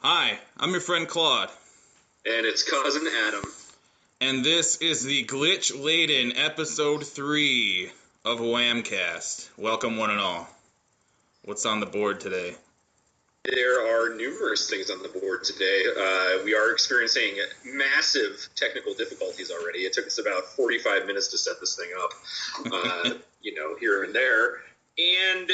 Hi, I'm your friend Claude, And it's cousin Adam. and this is the glitch-laden episode 3 of WAMCast. Welcome one and all. What's on the board today? There are numerous things on the board today. We are experiencing massive technical difficulties already. It took us about 45 minutes to set this thing up, here and there. And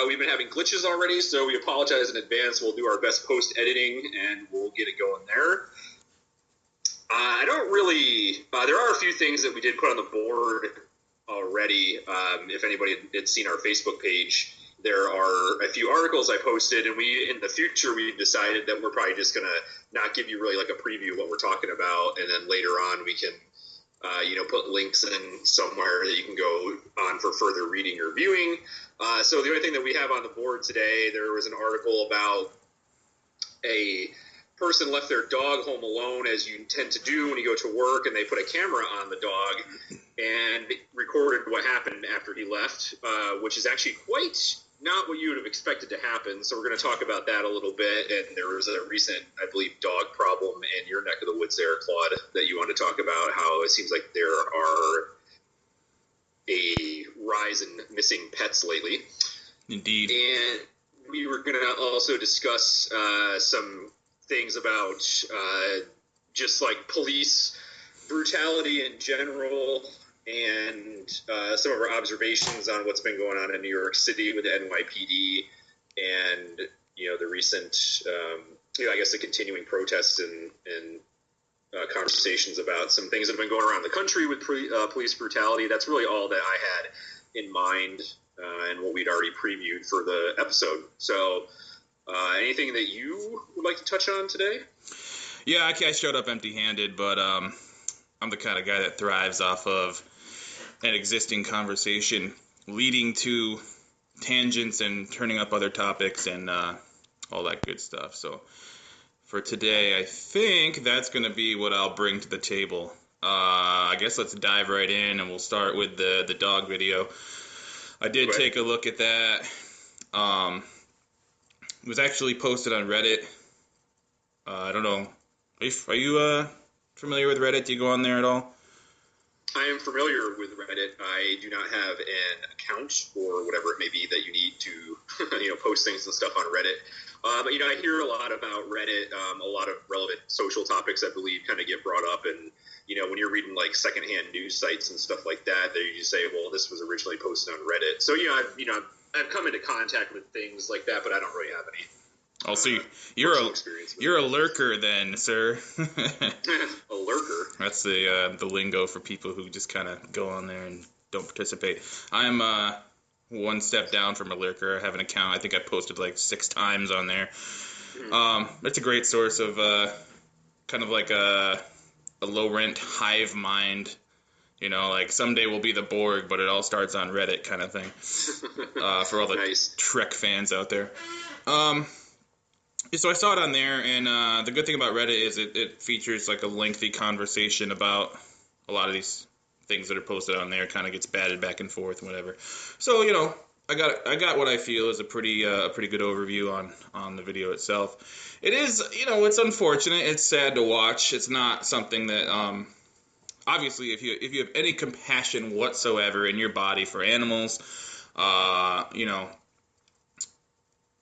we've been having glitches already, so we apologize in advance. We'll do our best post-editing, and we'll get it going there. I don't really... there are a few things that we did put on the board already. If anybody had seen our Facebook page, there are a few articles I posted, and in the future, we decided that we're probably just going to not give you really like a preview of what we're talking about, and then later on we can, put links in somewhere that you can go on for further reading or viewing. So the only thing that we have on the board today, there was an article about a person left their dog home alone, as you tend to do when you go to work, and they put a camera on the dog and recorded what happened after he left, which is actually quite not what you would have expected to happen. So we're going to talk about that a little bit. And there was a recent, I believe, dog problem in your neck of the woods there, Claude, that you want to talk about, how it seems like there are a rise in missing pets lately. Indeed. And we were going to also discuss some things about just like police brutality in general, and some of our observations on what's been going on in New York City with the NYPD, and the recent, I guess the continuing protests and conversations about some things that have been going around the country with police brutality. That's really all that I had in mind, and what we'd already previewed for the episode. So anything that you would like to touch on today? Yeah, I showed up empty-handed, but I'm the kind of guy that thrives off of an existing conversation leading to tangents and turning up other topics and all that good stuff. So for today, I think that's going to be what I'll bring to the table. I guess let's dive right in, and we'll start with the dog video. I did take a look at that. It was actually posted on Reddit. I don't know. Are you familiar with Reddit? Do you go on there at all? I am familiar with Reddit. I do not have an account or whatever it may be that you need to, post things and stuff on Reddit. But, I hear a lot about Reddit. A lot of relevant social topics, I believe, kind of get brought up. And, when you're reading, like, secondhand news sites and stuff like that, they usually say, well, this was originally posted on Reddit. So, I've come into contact with things like that, but I don't really have any. Oh, so you're a lurker then, sir. A lurker? That's the lingo for people who just kind of go on there and don't participate. I'm one step down from a lurker. I have an account. I think I posted like 6 times on there. It's a great source of kind of like a low-rent hive mind. Like someday we'll be the Borg, but it all starts on Reddit kind of thing. For all the nice. Trek fans out there. So I saw it on there, and the good thing about Reddit is it features like a lengthy conversation about a lot of these things that are posted on there. Kind of gets batted back and forth and whatever. So I got what I feel is a pretty good overview on the video itself. It is it's unfortunate. It's sad to watch. It's not something that obviously if you have any compassion whatsoever in your body for animals,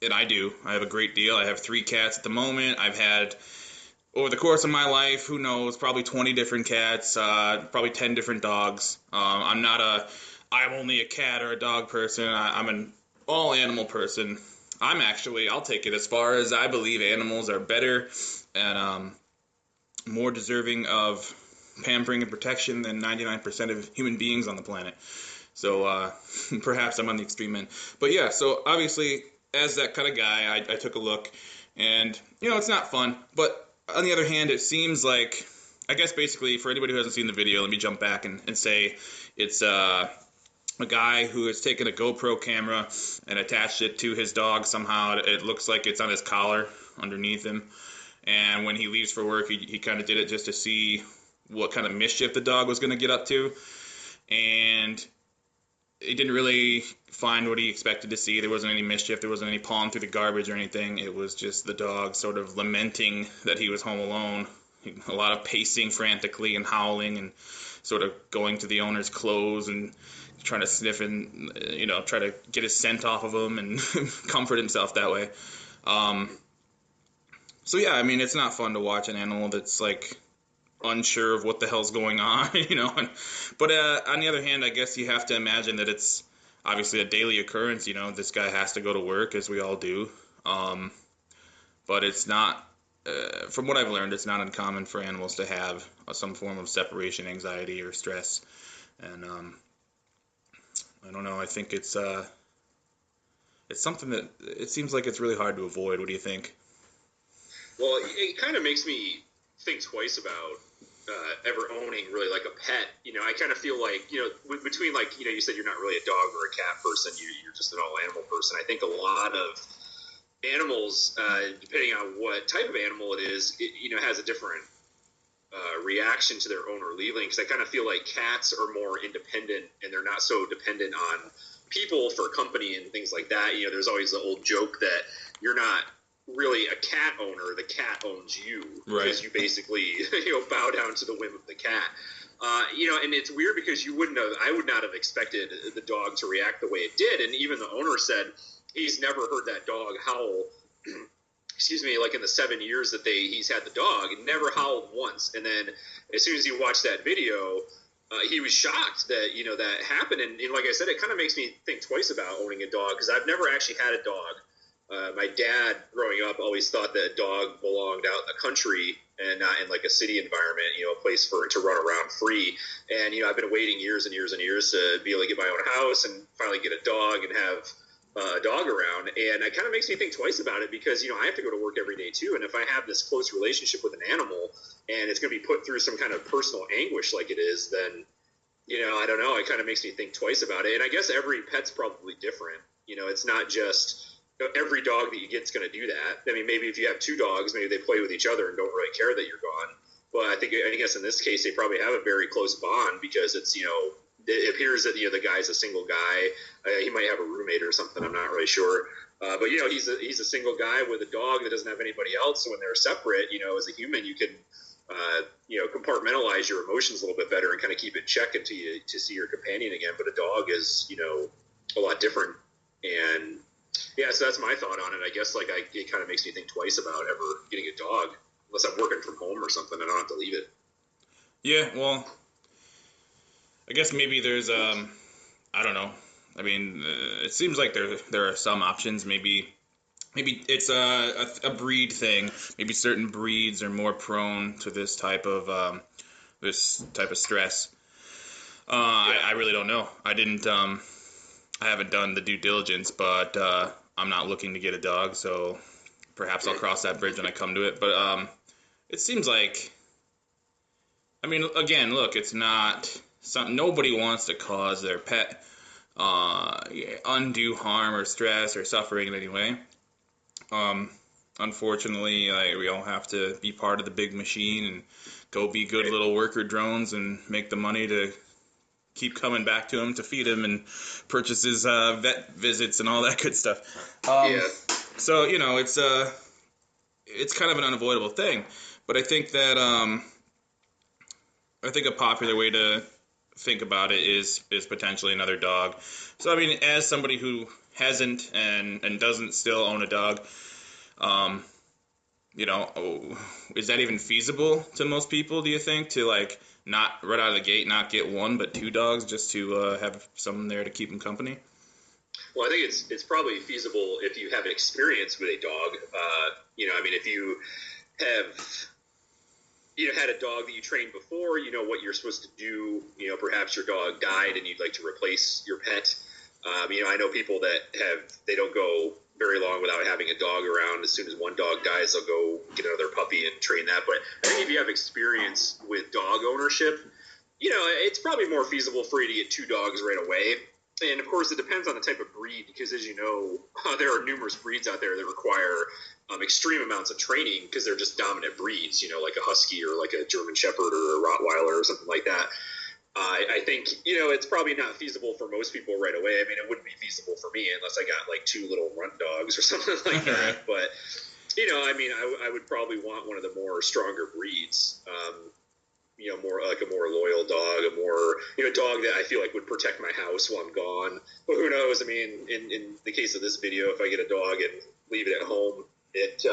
and I do. I have a great deal. I have 3 cats at the moment. I've had, over the course of my life, who knows, probably 20 different cats, probably 10 different dogs. I'm only a cat or a dog person. I'm an all-animal person. I'll take it as far as I believe animals are better and more deserving of pampering and protection than 99% of human beings on the planet. So perhaps I'm on the extreme end. But yeah, so obviously, as that kind of guy, I took a look, and, it's not fun, but on the other hand, it seems like, I guess basically, for anybody who hasn't seen the video, let me jump back and say it's a guy who has taken a GoPro camera and attached it to his dog somehow. It looks like it's on his collar underneath him, and when he leaves for work, he kind of did it just to see what kind of mischief the dog was going to get up to, and he didn't really find what he expected to see. There wasn't any mischief. There wasn't any pawing through the garbage or anything. It was just the dog sort of lamenting that he was home alone. A lot of pacing frantically and howling and sort of going to the owner's clothes and trying to sniff and, try to get his scent off of him and comfort himself that way. So yeah, I mean, it's not fun to watch an animal that's like unsure of what the hell's going on, But on the other hand, I guess you have to imagine that it's obviously a daily occurrence. This guy has to go to work, as we all do. But it's not, from what I've learned, it's not uncommon for animals to have some form of separation anxiety or stress. And I don't know. I think it's something that it seems like it's really hard to avoid. What do you think? Well, it kind of makes me think twice about ever owning really like a pet. I kind of feel like, between like, you said you're not really a dog or a cat person, you're just an all animal person. I think a lot of animals, depending on what type of animal it is, has a different reaction to their owner leaving. Because I kind of feel like cats are more independent and they're not so dependent on people for company and things like that. There's always the old joke that you're not really a cat owner, the cat owns you, because you basically bow down to the whim of the cat. And it's weird because I would not have expected the dog to react the way it did. And even the owner said he's never heard that dog howl excuse me, like in the 7 years that he's had the dog, it never howled once. And then as soon as he watched that video, he was shocked that that happened. And like I said, it kind of makes me think twice about owning a dog, because I've never actually had a dog. My dad, growing up, always thought that a dog belonged out in the country and not in like a city environment, a place for it to run around free. And, I've been waiting years and years and years to be able to get my own house and finally get a dog and have a dog around. And it kind of makes me think twice about it because, I have to go to work every day too. And if I have this close relationship with an animal and it's going to be put through some kind of personal anguish like it is, then, I don't know. It kind of makes me think twice about it. And I guess every pet's probably different. It's not just every dog that you get is going to do that. I mean, maybe if you have two dogs, maybe they play with each other and don't really care that you're gone. But I guess in this case, they probably have a very close bond because it's, it appears that, the guy's a single guy. He might have a roommate or something. I'm not really sure. But, he's a single guy with a dog that doesn't have anybody else. So when they're separate, as a human, you can, compartmentalize your emotions a little bit better and kind of keep it check until you to see your companion again. But a dog is, a lot different. And yeah, so that's my thought on it. I guess it kind of makes me think twice about ever getting a dog, unless I'm working from home or something. I don't have to leave it. Yeah, well, I guess maybe there's I don't know. I mean, it seems like there are some options. Maybe it's a breed thing. Maybe certain breeds are more prone to this type of stress. I really don't know. I haven't done the due diligence, but I'm not looking to get a dog, so perhaps I'll cross that bridge when I come to it. But it seems like, I mean, again, look, it's not something, nobody wants to cause their pet undue harm or stress or suffering in any way. Unfortunately, we all have to be part of the big machine and go be good little worker drones and make the money to keep coming back to him to feed him and purchase his vet visits and all that good stuff. So, it's kind of an unavoidable thing. But I think that a popular way to think about it is potentially another dog. So, I mean, as somebody who hasn't and doesn't still own a dog, is that even feasible to most people, do you think, to not right out of the gate, not get one, but two dogs just to have someone there to keep them company? Well, I think it's probably feasible if you have experience with a dog. If you have, had a dog that you trained before, you know what you're supposed to do. Perhaps your dog died and you'd like to replace your pet. I know people that they don't go very long without having a dog around. As soon as one dog dies, they'll go get another puppy and train that. But I think if you have experience with dog ownership, it's probably more feasible for you to get two dogs right away. And, of course, it depends on the type of breed because, as you know, there are numerous breeds out there that require extreme amounts of training because they're just dominant breeds, like a Husky or like a German Shepherd or a Rottweiler or something like that. I think, it's probably not feasible for most people right away. I mean, it wouldn't be feasible for me unless I got like 2 little runt dogs or something like that. But, I mean, I would probably want one of the more stronger breeds. More like a more loyal dog, a more, dog that I feel like would protect my house while I'm gone. But who knows? I mean, in the case of this video, if I get a dog and leave it at home, it,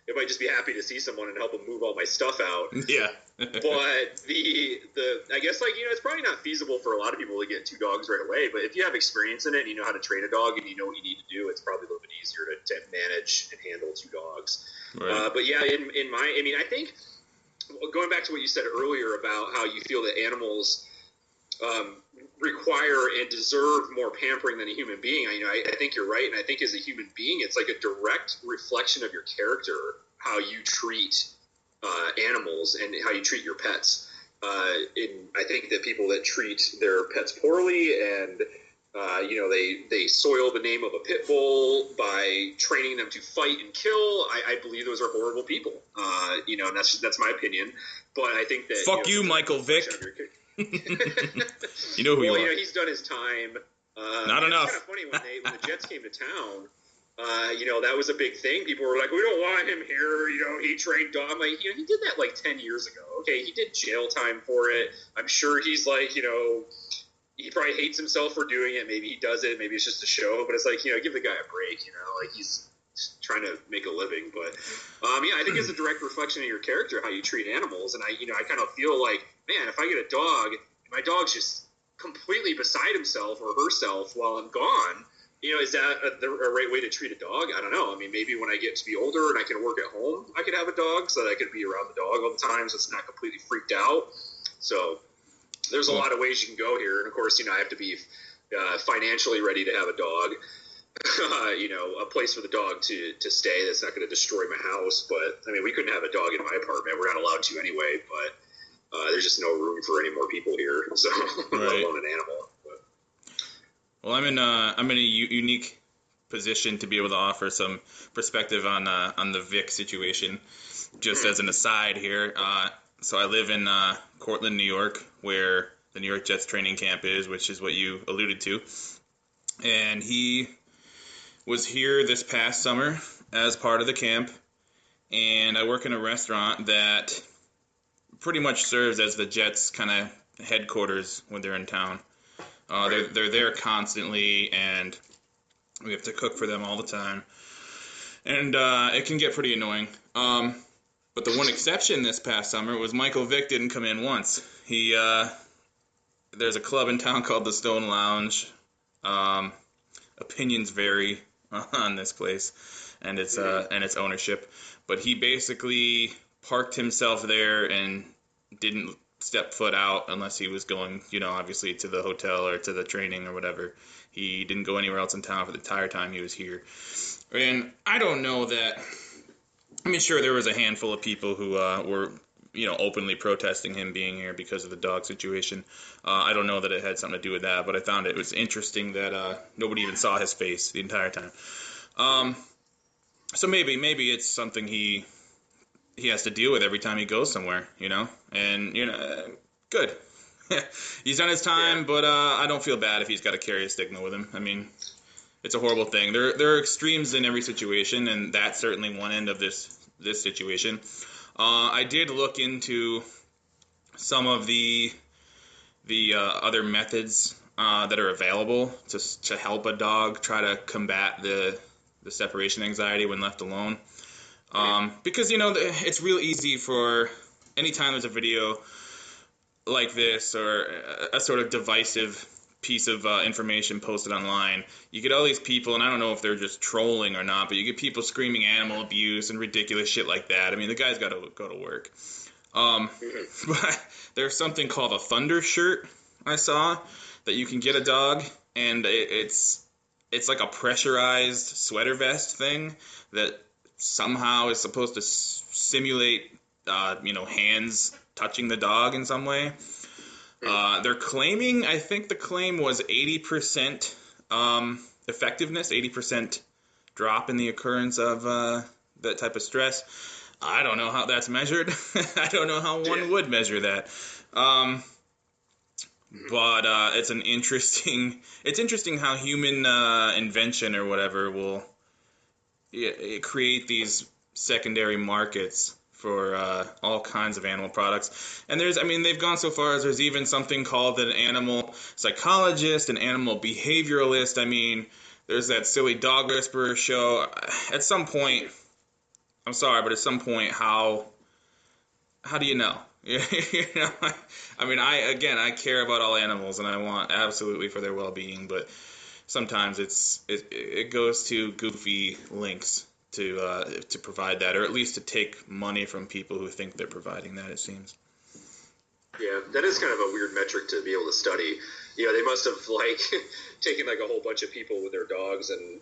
it might just be happy to see someone and help them move all my stuff out. Yeah. But I guess, like, it's probably not feasible for a lot of people to get 2 dogs right away. But if you have experience in it and you know how to train a dog and you know what you need to do, it's probably a little bit easier to manage and handle 2 dogs. Right. But yeah, I think, going back to what you said earlier about how you feel that animals require and deserve more pampering than a human being, I think you're right. And I think as a human being, it's like a direct reflection of your character, how you treat animals and how you treat your pets. I think that people that treat their pets poorly and they soil the name of a pit bull by training them to fight and kill. I believe those are horrible people. And that's my opinion. But I think that fuck you, Michael Vick. You know who you are. He's done his time. Not enough. It's kind of funny when the Jets came to town. That was a big thing. People were like, "We don't want him here." He trained dog. I'm like, he did that like 10 years ago. Okay, he did jail time for it. I'm sure he's like, he probably hates himself for doing it. Maybe he does it. Maybe it's just a show. But it's like, give the guy a break. Like he's trying to make a living. But I think it's a direct reflection of your character, how you treat animals. And I kind of feel like, man, if I get a dog, my dog's just completely beside himself or herself while I'm gone. Is that a right way to treat a dog? I don't know. I mean, maybe when I get to be older and I can work at home, I could have a dog so that I could be around the dog all the time so it's not completely freaked out. So there's a lot of ways you can go here. And, of course, I have to be financially ready to have a dog, a place for the dog to stay that's not going to destroy my house. But, I mean, we couldn't have a dog in my apartment. We're not allowed to anyway. But there's just no room for any more people here, so let alone an animal. Well, I'm in a unique position to be able to offer some perspective on the Vic situation. Just as an aside here, so I live in Cortland, New York, where the New York Jets training camp is, which is what you alluded to. And he was here this past summer as part of the camp, and I work in a restaurant that pretty much serves as the Jets' kind of headquarters when they're in town. They're there constantly, and we have to cook for them all the time. And it can get pretty annoying. But the one exception this past summer was Michael Vick didn't come in once. There's a club in town called the Stone Lounge. Opinions vary on this place and its ownership. But he basically parked himself there and didn't step foot out unless he was going, obviously to the hotel or to the training or whatever. He didn't go anywhere else in town for the entire time he was here. And I don't know that. I mean, sure, there was a handful of people who were, openly protesting him being here because of the dog situation. I don't know that it had something to do with that, but I found it was interesting that nobody even saw his face the entire time. So maybe it's something he has to deal with every time he goes somewhere, and, good. He's done his time, but I don't feel bad if he's got to carry a stigma with him. I mean, it's a horrible thing. There are extremes in every situation, and that's certainly one end of this situation. I did look into some of the other methods that are available to help a dog try to combat the separation anxiety when left alone. Because, it's real easy for anytime there's a video like this or a sort of divisive piece of information posted online, you get all these people, and I don't know if they're just trolling or not, but you get people screaming animal abuse and ridiculous shit like that. I mean, the guy's got to go to work. But there's something called a thunder shirt I saw that you can get a dog, and it's like a pressurized sweater vest thing that somehow is supposed to simulate, hands touching the dog in some way. They're claiming, I think the claim was 80% effectiveness, 80% drop in the occurrence of that type of stress. I don't know how that's measured. I don't know how one would measure that. But it's interesting how human invention or whatever will create these secondary markets for all kinds of animal products. And they've gone so far as there's even something called an animal psychologist, an animal behavioralist. I mean, there's that silly dog whisperer show. At some point, I'm sorry, but at some point, how do you know? I care about all animals, and I want absolutely for their well-being, but sometimes it goes to goofy links to provide that, or at least to take money from people who think they're providing that, it seems. Yeah, that is kind of a weird metric to be able to study. They must have taken a whole bunch of people with their dogs and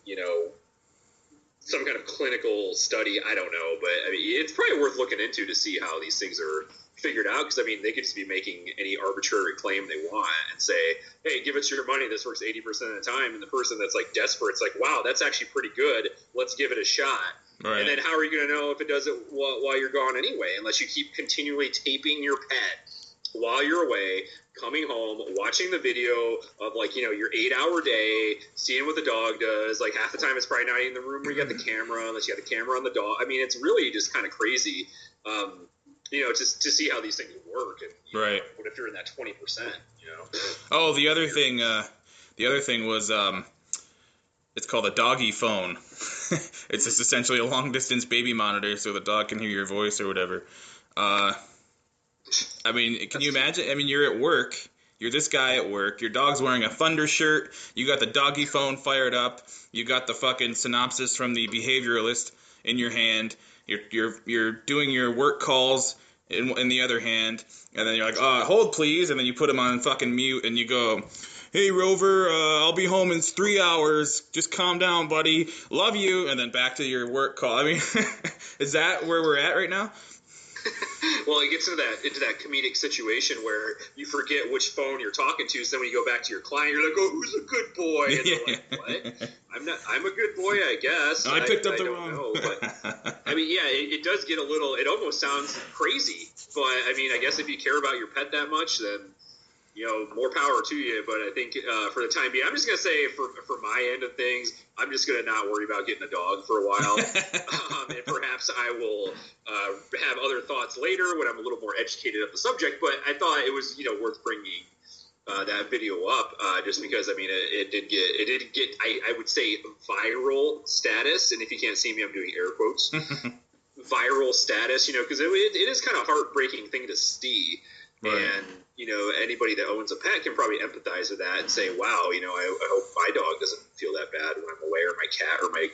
some kind of clinical study. I don't know, but it's probably worth looking into to see how these things are figured out, because they could just be making any arbitrary claim they want and say, hey, give us your money, this works 80% of the time, and the person that's desperate, it's wow, that's actually pretty good, let's give it a shot. Right. And then how are you going to know if it does it while you're gone anyway, unless you keep continually taping your pet while you're away, coming home, watching the video of your 8-hour day, seeing what the dog does. Half the time it's probably not in the room where you got the camera, unless you got the camera on the dog. It's really just kind of crazy, just to see how these things work. And right. What if you're in that 20%? Oh, the other thing was it's called a doggy phone. It's just essentially a long distance baby monitor, so the dog can hear your voice or whatever. Can you imagine? You're at work. You're this guy at work. Your dog's wearing a Thunder shirt. You got the doggy phone fired up. You got the fucking synopsis from the behavioralist in your hand. You're doing your work calls in the other hand, and then you're like, hold please, and then you put him on fucking mute, and you go, hey Rover, I'll be home in 3 hours. Just calm down, buddy. Love you, and then back to your work call. Is that where we're at right now? Well, it gets into that comedic situation where you forget which phone you're talking to, so then when you go back to your client, you're like, oh, who's a good boy? And they're like, what? I'm a good boy, I guess. I picked up the don't wrong. know, but it does get a little, it almost sounds crazy, but I guess if you care about your pet that much, then more power to you. But I think for the time being, I'm just going to say for my end of things, I'm just going to not worry about getting a dog for a while. And perhaps I will have other thoughts later when I'm a little more educated of the subject. But I thought it was, worth bringing that video up just because, it did get, I would say, viral status. And if you can't see me, I'm doing air quotes. Viral status, because it is kind of a heartbreaking thing to see. Right. And anybody that owns a pet can probably empathize with that and say, wow, I hope my dog doesn't feel that bad when I'm away, or my cat, or my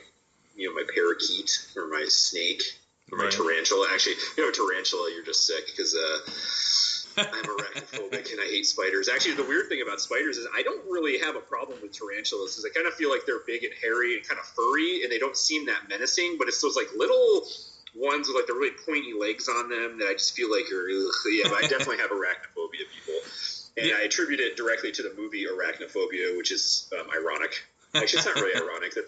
my parakeet, or my snake, or my tarantula. Actually, tarantula, you're just sick, because I'm arachnophobic and I hate spiders. Actually, the weird thing about spiders is I don't really have a problem with tarantulas, because I kind of feel like they're big and hairy and kind of furry, and they don't seem that menacing, but it's those little ones with the really pointy legs on them that I just feel like are, but I definitely have arachnophobia, people. And I attribute it directly to the movie Arachnophobia, which is ironic. Actually, it's not really ironic. I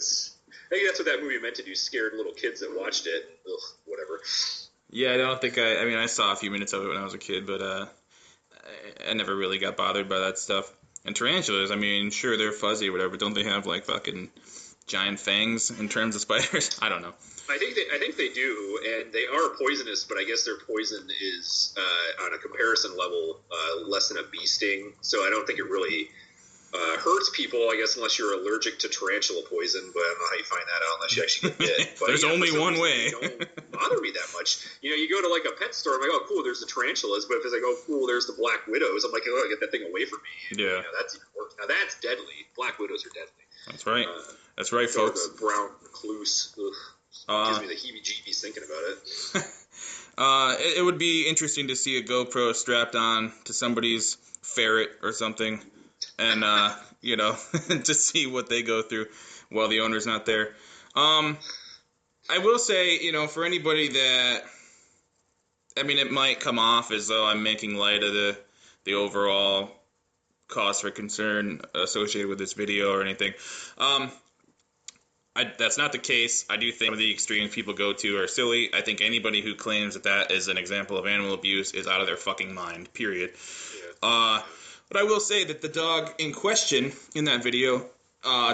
think that's what that movie meant to do, scared little kids that watched it. Ugh, whatever. Yeah, I don't think I saw a few minutes of it when I was a kid, but I never really got bothered by that stuff. And tarantulas, sure, they're fuzzy or whatever, but don't they have fucking giant fangs in terms of spiders? I don't know. I think they do, and they are poisonous, but I guess their poison is on a comparison level less than a bee sting. So I don't think it really hurts people, I guess, unless you're allergic to tarantula poison. But I don't know how you find that out unless you actually get bit. But, there's only one way. They don't bother me that much. You go to a pet store, I'm like, oh, cool, there's the tarantulas. But if it's oh, cool, there's the black widows, I'm like, oh, get that thing away from me. And, yeah. That's even worse. Now that's deadly. Black widows are deadly. That's right. That's right, folks. The brown recluse. Ugh. Gives me the heebie-jeebies thinking about it. It would be interesting to see a GoPro strapped on to somebody's ferret or something, and to see what they go through while the owner's not there. I will say, for anybody that, it might come off as though I'm making light of the overall cause for concern associated with this video or anything. That's not the case. I do think some of the extremes people go to are silly. I think anybody who claims that is an example of animal abuse is out of their fucking mind, period. Yeah. But I will say that the dog in question in that video,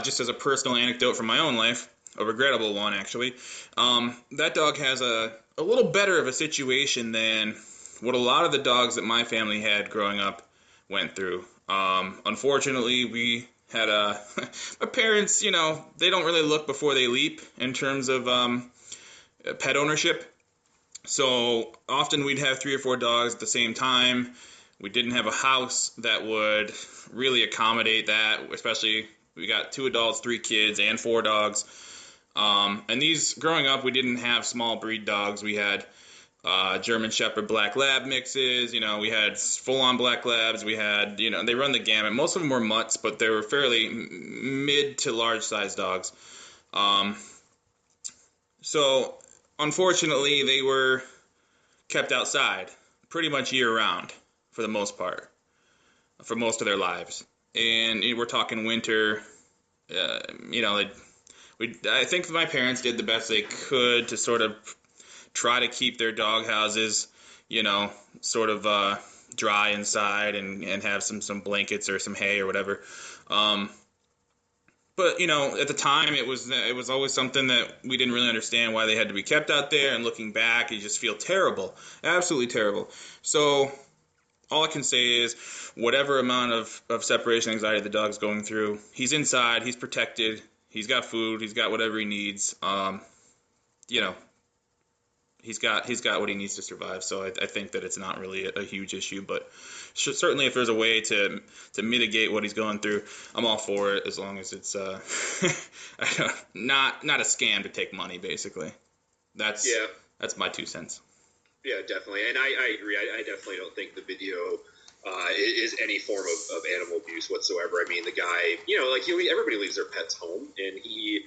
just as a personal anecdote from my own life, a regrettable one actually, that dog has a little better of a situation than what a lot of the dogs that my family had growing up went through. Unfortunately, we had my parents, they don't really look before they leap in terms of pet ownership. So often we'd have 3 or 4 dogs at the same time. We didn't have a house that would really accommodate that, especially we got 2 adults, 3 kids, and 4 dogs. And these, growing up, we didn't have small breed dogs. We had German Shepherd Black Lab mixes, we had full-on Black Labs, we had, they run the gamut. Most of them were mutts, but they were fairly mid to large-sized dogs. So, unfortunately, they were kept outside pretty much year-round, for the most part, for most of their lives. And we're talking winter, I think my parents did the best they could to sort of try to keep their dog houses, sort of dry inside and have some blankets or some hay or whatever. But at the time it was always something that we didn't really understand why they had to be kept out there. And looking back, you just feel terrible, absolutely terrible. So all I can say is whatever amount of separation anxiety the dog's going through, he's inside, he's protected, he's got food, he's got whatever he needs. He's got what he needs to survive, so I think that it's not really a huge issue. But certainly, if there's a way to mitigate what he's going through, I'm all for it, as long as it's not a scam to take money. Basically, that's my 2 cents. Yeah, definitely, and I agree. I definitely don't think the video is any form of animal abuse whatsoever. I mean, the guy, everybody leaves their pets home, and he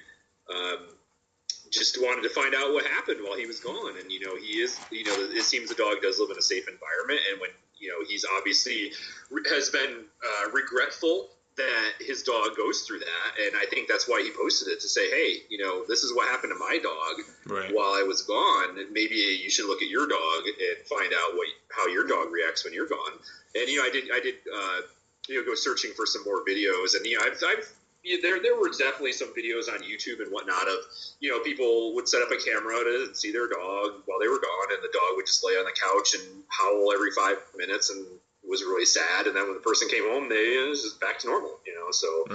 just wanted to find out what happened while he was gone. And, it seems the dog does live in a safe environment. And when, he's obviously has been regretful that his dog goes through that. And I think that's why he posted it, to say, hey, this is what happened to my dog while I was gone. And maybe you should look at your dog and find out how your dog reacts when you're gone. And, I did go searching for some more videos. And, there were definitely some videos on YouTube and whatnot of, people would set up a camera to see their dog while they were gone, and the dog would just lay on the couch and howl every 5 minutes and was really sad. And then when the person came home, it was just back to normal, So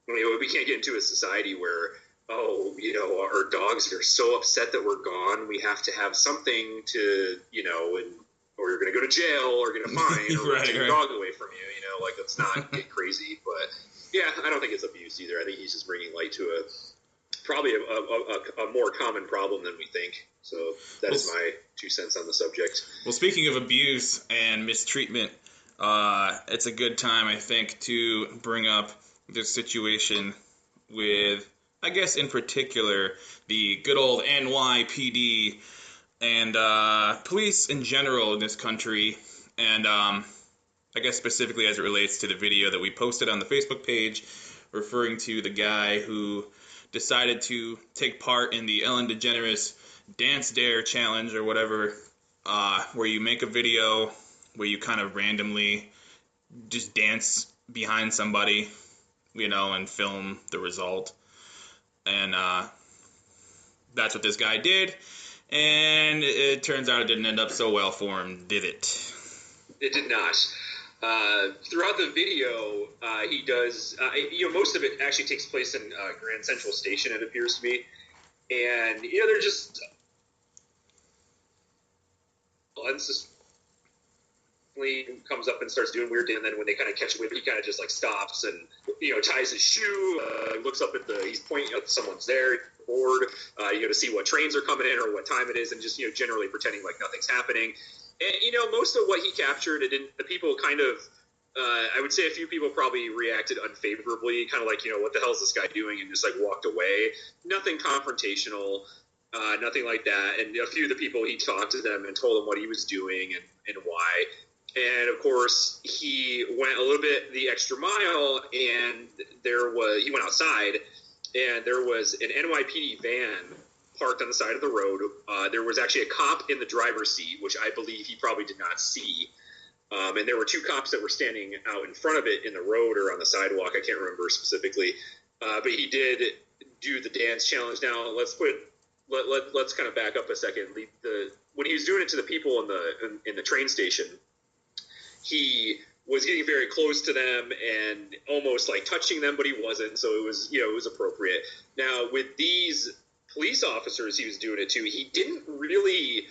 we can't get into a society where, our dogs are so upset that we're gone, we have to have something to, or you're going to go to jail or get a fine or take your dog away from you, let's not get crazy. But yeah, I don't think it's abuse either. I think he's just bringing light to probably a more common problem than we think. So that is my 2 cents on the subject. Well, speaking of abuse and mistreatment, it's a good time, I think, to bring up this situation with, I guess in particular, the good old NYPD and police in general in this country, and I guess specifically as it relates to the video that we posted on the Facebook page referring to the guy who decided to take part in the Ellen DeGeneres Dance Dare Challenge or whatever, where you make a video where you kind of randomly just dance behind somebody, and film the result. And that's what this guy did. And it turns out it didn't end up so well for him, did it? It did not. Throughout the video, he does, most of it actually takes place in Grand Central Station, it appears to me. And, they're just comes up and starts doing weird things, and then when they kind of catch him, he kind of just stops and ties his shoe, looks up at he's pointing out someone's there, bored, to see what trains are coming in or what time it is, and just generally pretending like nothing's happening. And most of what he captured, the people kind of, I would say a few people probably reacted unfavorably, kind of like, what the hell is this guy doing, and just walked away. Nothing confrontational, nothing like that. And a few of the people, he talked to them and told them what he was doing and why. And of course, he went a little bit the extra mile, and he went outside, and there was an NYPD van parked on the side of the road. There was actually a cop in the driver's seat, which I believe he probably did not see. And there were two cops that were standing out in front of it in the road or on the sidewalk. I can't remember specifically. But he did do the dance challenge. Now, let's kind of back up a second. When he was doing it to the people in the train station, he was getting very close to them and almost like touching them, but he wasn't. So it was appropriate. Now, with these police officers he was doing it to, he didn't really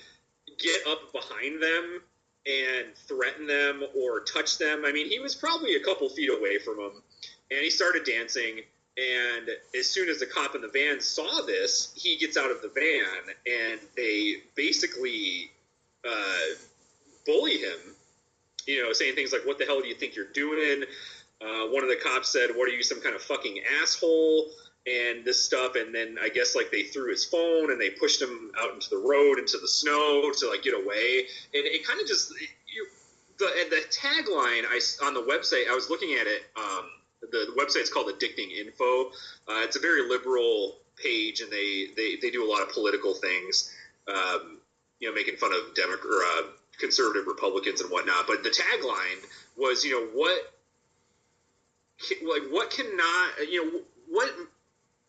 get up behind them and threaten them or touch them. I mean, he was probably a couple feet away from them, and he started dancing. And as soon as the cop in the van saw this, he gets out of the van, and they basically bully him, saying things like, "What the hell do you think you're doing?" One of the cops said, "What are you, some kind of fucking asshole?" And this stuff. And then I guess like they threw his phone and they pushed him out into the road, into the snow to like get away. And it kind of just, the tagline on the website, I was looking at it, the website's called Addicting Info. It's a very liberal page, and they do a lot of political things, making fun of conservative Republicans and whatnot. But the tagline was,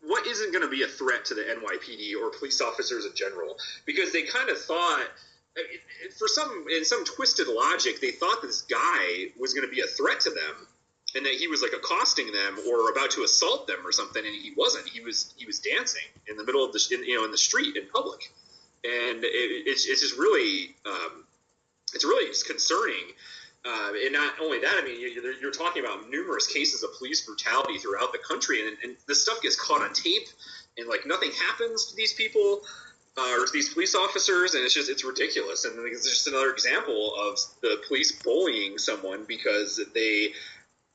what isn't going to be a threat to the NYPD or police officers in general? Because they kind of thought, in some twisted logic, they thought this guy was going to be a threat to them, and that he was like accosting them or about to assault them or something, and he wasn't. He was dancing in the middle of in the street in public, and it's just really it's really just concerning. And not only that, I mean, you're talking about numerous cases of police brutality throughout the country, and this stuff gets caught on tape, and like nothing happens to these people or to these police officers, and it's ridiculous. And it's just another example of the police bullying someone because they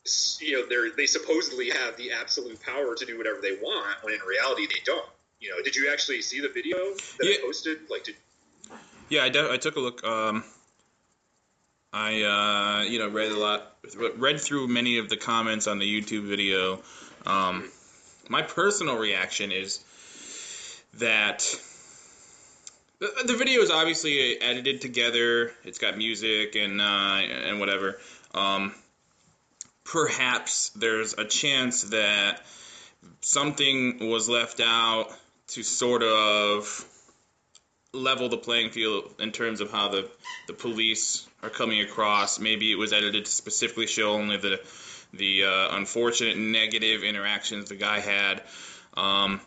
supposedly have the absolute power to do whatever they want, when in reality they don't. Did you actually see the video that I posted? Yeah, I took a look. I read through many of the comments on the YouTube video. My personal reaction is that the video is obviously edited together. It's got music and whatever. Perhaps there's a chance that something was left out to sort of level the playing field in terms of how the police are coming across. Maybe it was edited to specifically show only the unfortunate negative interactions the guy had. It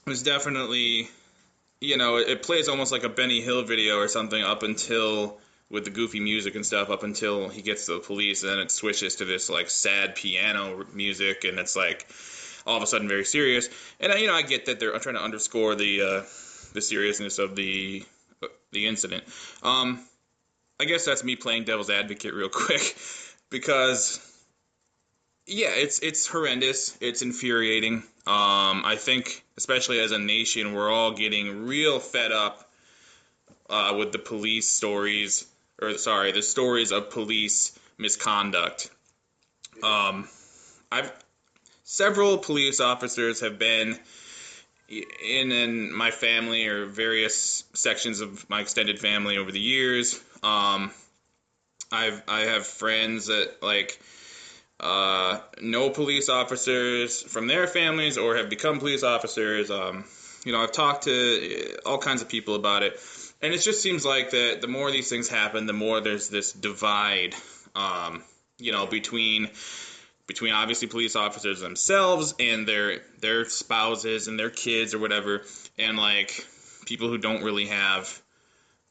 was definitely, it plays almost like a Benny Hill video or something up until, with the goofy music and stuff, up until he gets to the police, and then it switches to this like sad piano music, and it's like all of a sudden very serious. And I get that they're trying to underscore the seriousness of the incident. I guess that's me playing devil's advocate real quick, because yeah, it's horrendous. It's infuriating. I think, especially as a nation, we're all getting real fed up with the police stories, the stories of police misconduct. Several police officers have been in my family or various sections of my extended family over the years. I have friends that know police officers from their families or have become police officers. I've talked to all kinds of people about it, and it just seems like that the more these things happen, the more there's this divide, between obviously police officers themselves and their spouses and their kids or whatever, and people who don't really have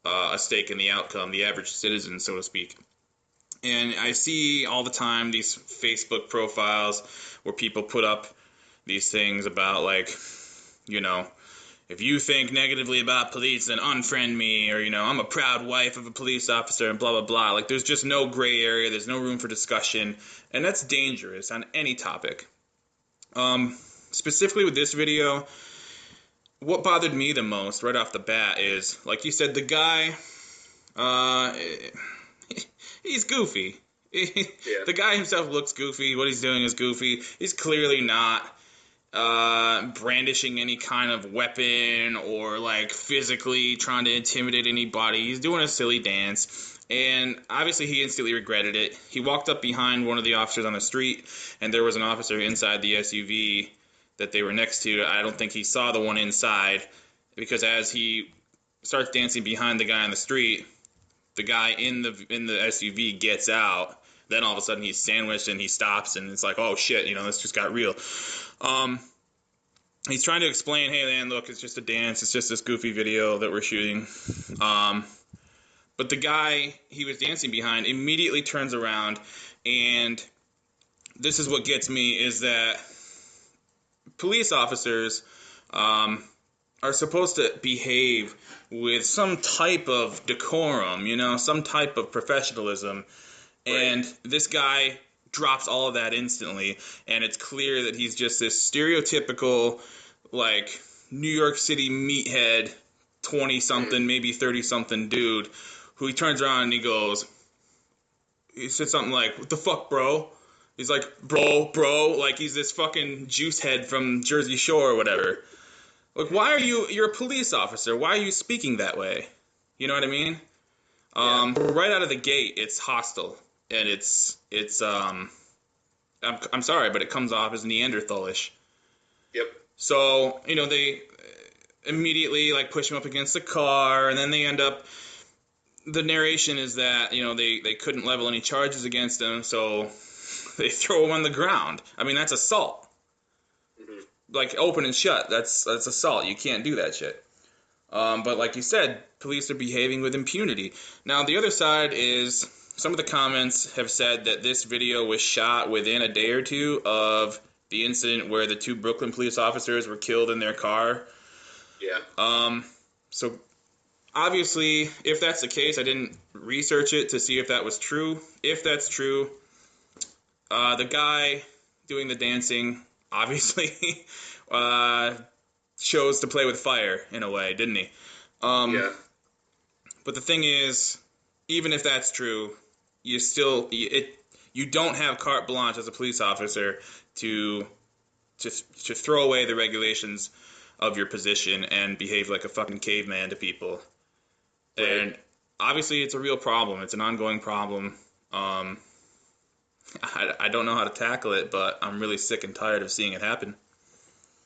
a stake in the outcome, the average citizen, so to speak. And I see all the time these Facebook profiles where people put up these things about if you think negatively about police, then unfriend me, or I'm a proud wife of a police officer, and blah blah blah. There's just no gray area, there's no room for discussion, and that's dangerous on any topic. Specifically with this video, what bothered me the most right off the bat is, like you said, the guy, he's goofy. Yeah. The guy himself looks goofy. What he's doing is goofy. He's clearly not brandishing any kind of weapon or like physically trying to intimidate anybody. He's doing a silly dance. And obviously he instantly regretted it. He walked up behind one of the officers on the street, and there was an officer inside the SUV that they were next to. I don't think he saw the one inside, because as he starts dancing behind the guy on the street, the guy in the SUV gets out. Then all of a sudden he's sandwiched and he stops, and it's like, oh shit, this just got real. He's trying to explain, hey man, look, it's just a dance. It's just this goofy video that we're shooting. But the guy he was dancing behind immediately turns around, and this is what gets me, is that police officers are supposed to behave with some type of decorum, some type of professionalism. Right. And this guy drops all of that instantly, and it's clear that he's just this stereotypical, like, New York City meathead, 20-something, maybe 30-something dude, who he turns around and he said something like, what the fuck, bro? He's like, bro, like he's this fucking juice head from Jersey Shore or whatever. Like, you're a police officer, why are you speaking that way? You know what I mean? Yeah. Right out of the gate, it's hostile, and I'm sorry, but it comes off as Neanderthalish. Yep. So, they immediately, like, push him up against the car, and then they end up, the narration is that, they couldn't level any charges against him, so they throw him on the ground. I mean, that's assault. Mm-hmm. Like, open and shut, that's assault. You can't do that shit. But like you said, police are behaving with impunity. Now, the other side is, some of the comments have said that this video was shot within a day or two of the incident where the 2 Brooklyn police officers were killed in their car. Yeah. So obviously, if that's the case, I didn't research it to see if that was true. If that's true, the guy doing the dancing obviously chose to play with fire in a way, didn't he? Yeah. But the thing is, even if that's true, you don't have carte blanche as a police officer to throw away the regulations of your position and behave like a fucking caveman to people. Right. And obviously it's a real problem. It's an ongoing problem. I don't know how to tackle it, but I'm really sick and tired of seeing it happen.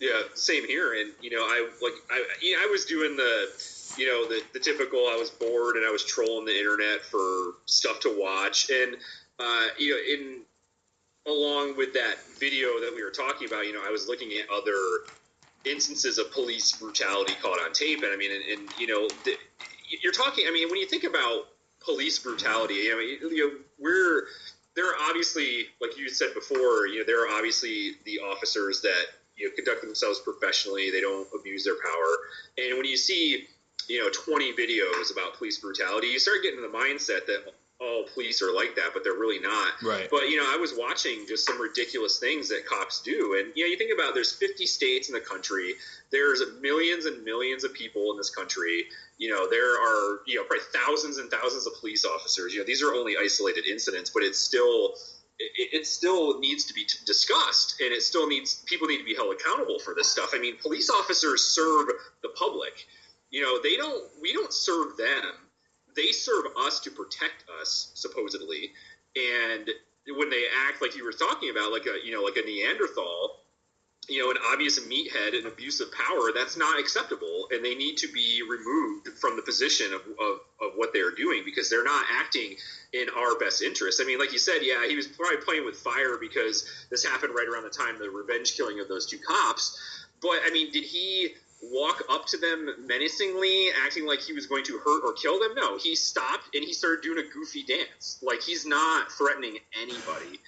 Yeah, same here. And I was doing the typical. I was bored and I was trolling the internet for stuff to watch. And along with that video that we were talking about, I was looking at other instances of police brutality caught on tape. And I mean, you're talking. I mean, when you think about police brutality, there are obviously, like you said before, there are obviously the officers that conduct themselves professionally. They don't abuse their power. And when you see 20 videos about police brutality, you start getting in the mindset that all police are like that, but they're really not. Right. But I was watching just some ridiculous things that cops do, and you think about, there's 50 states in the country. There's millions and millions of people in this country. There are probably thousands and thousands of police officers. These are only isolated incidents, but it still needs to be discussed, and people need to be held accountable for this stuff. I mean, police officers serve the public. We don't serve them. They serve us to protect us, supposedly. And when they act like you were talking about, like a Neanderthal, an obvious meathead and abuse of power, that's not acceptable. And they need to be removed from the position of what they're doing, because they're not acting in our best interest. I mean, like you said, yeah, he was probably playing with fire because this happened right around the time of the revenge killing of those 2 cops. But, I mean, did he walk up to them menacingly, acting like he was going to hurt or kill them? No, he stopped and he started doing a goofy dance. Like, he's not threatening anybody.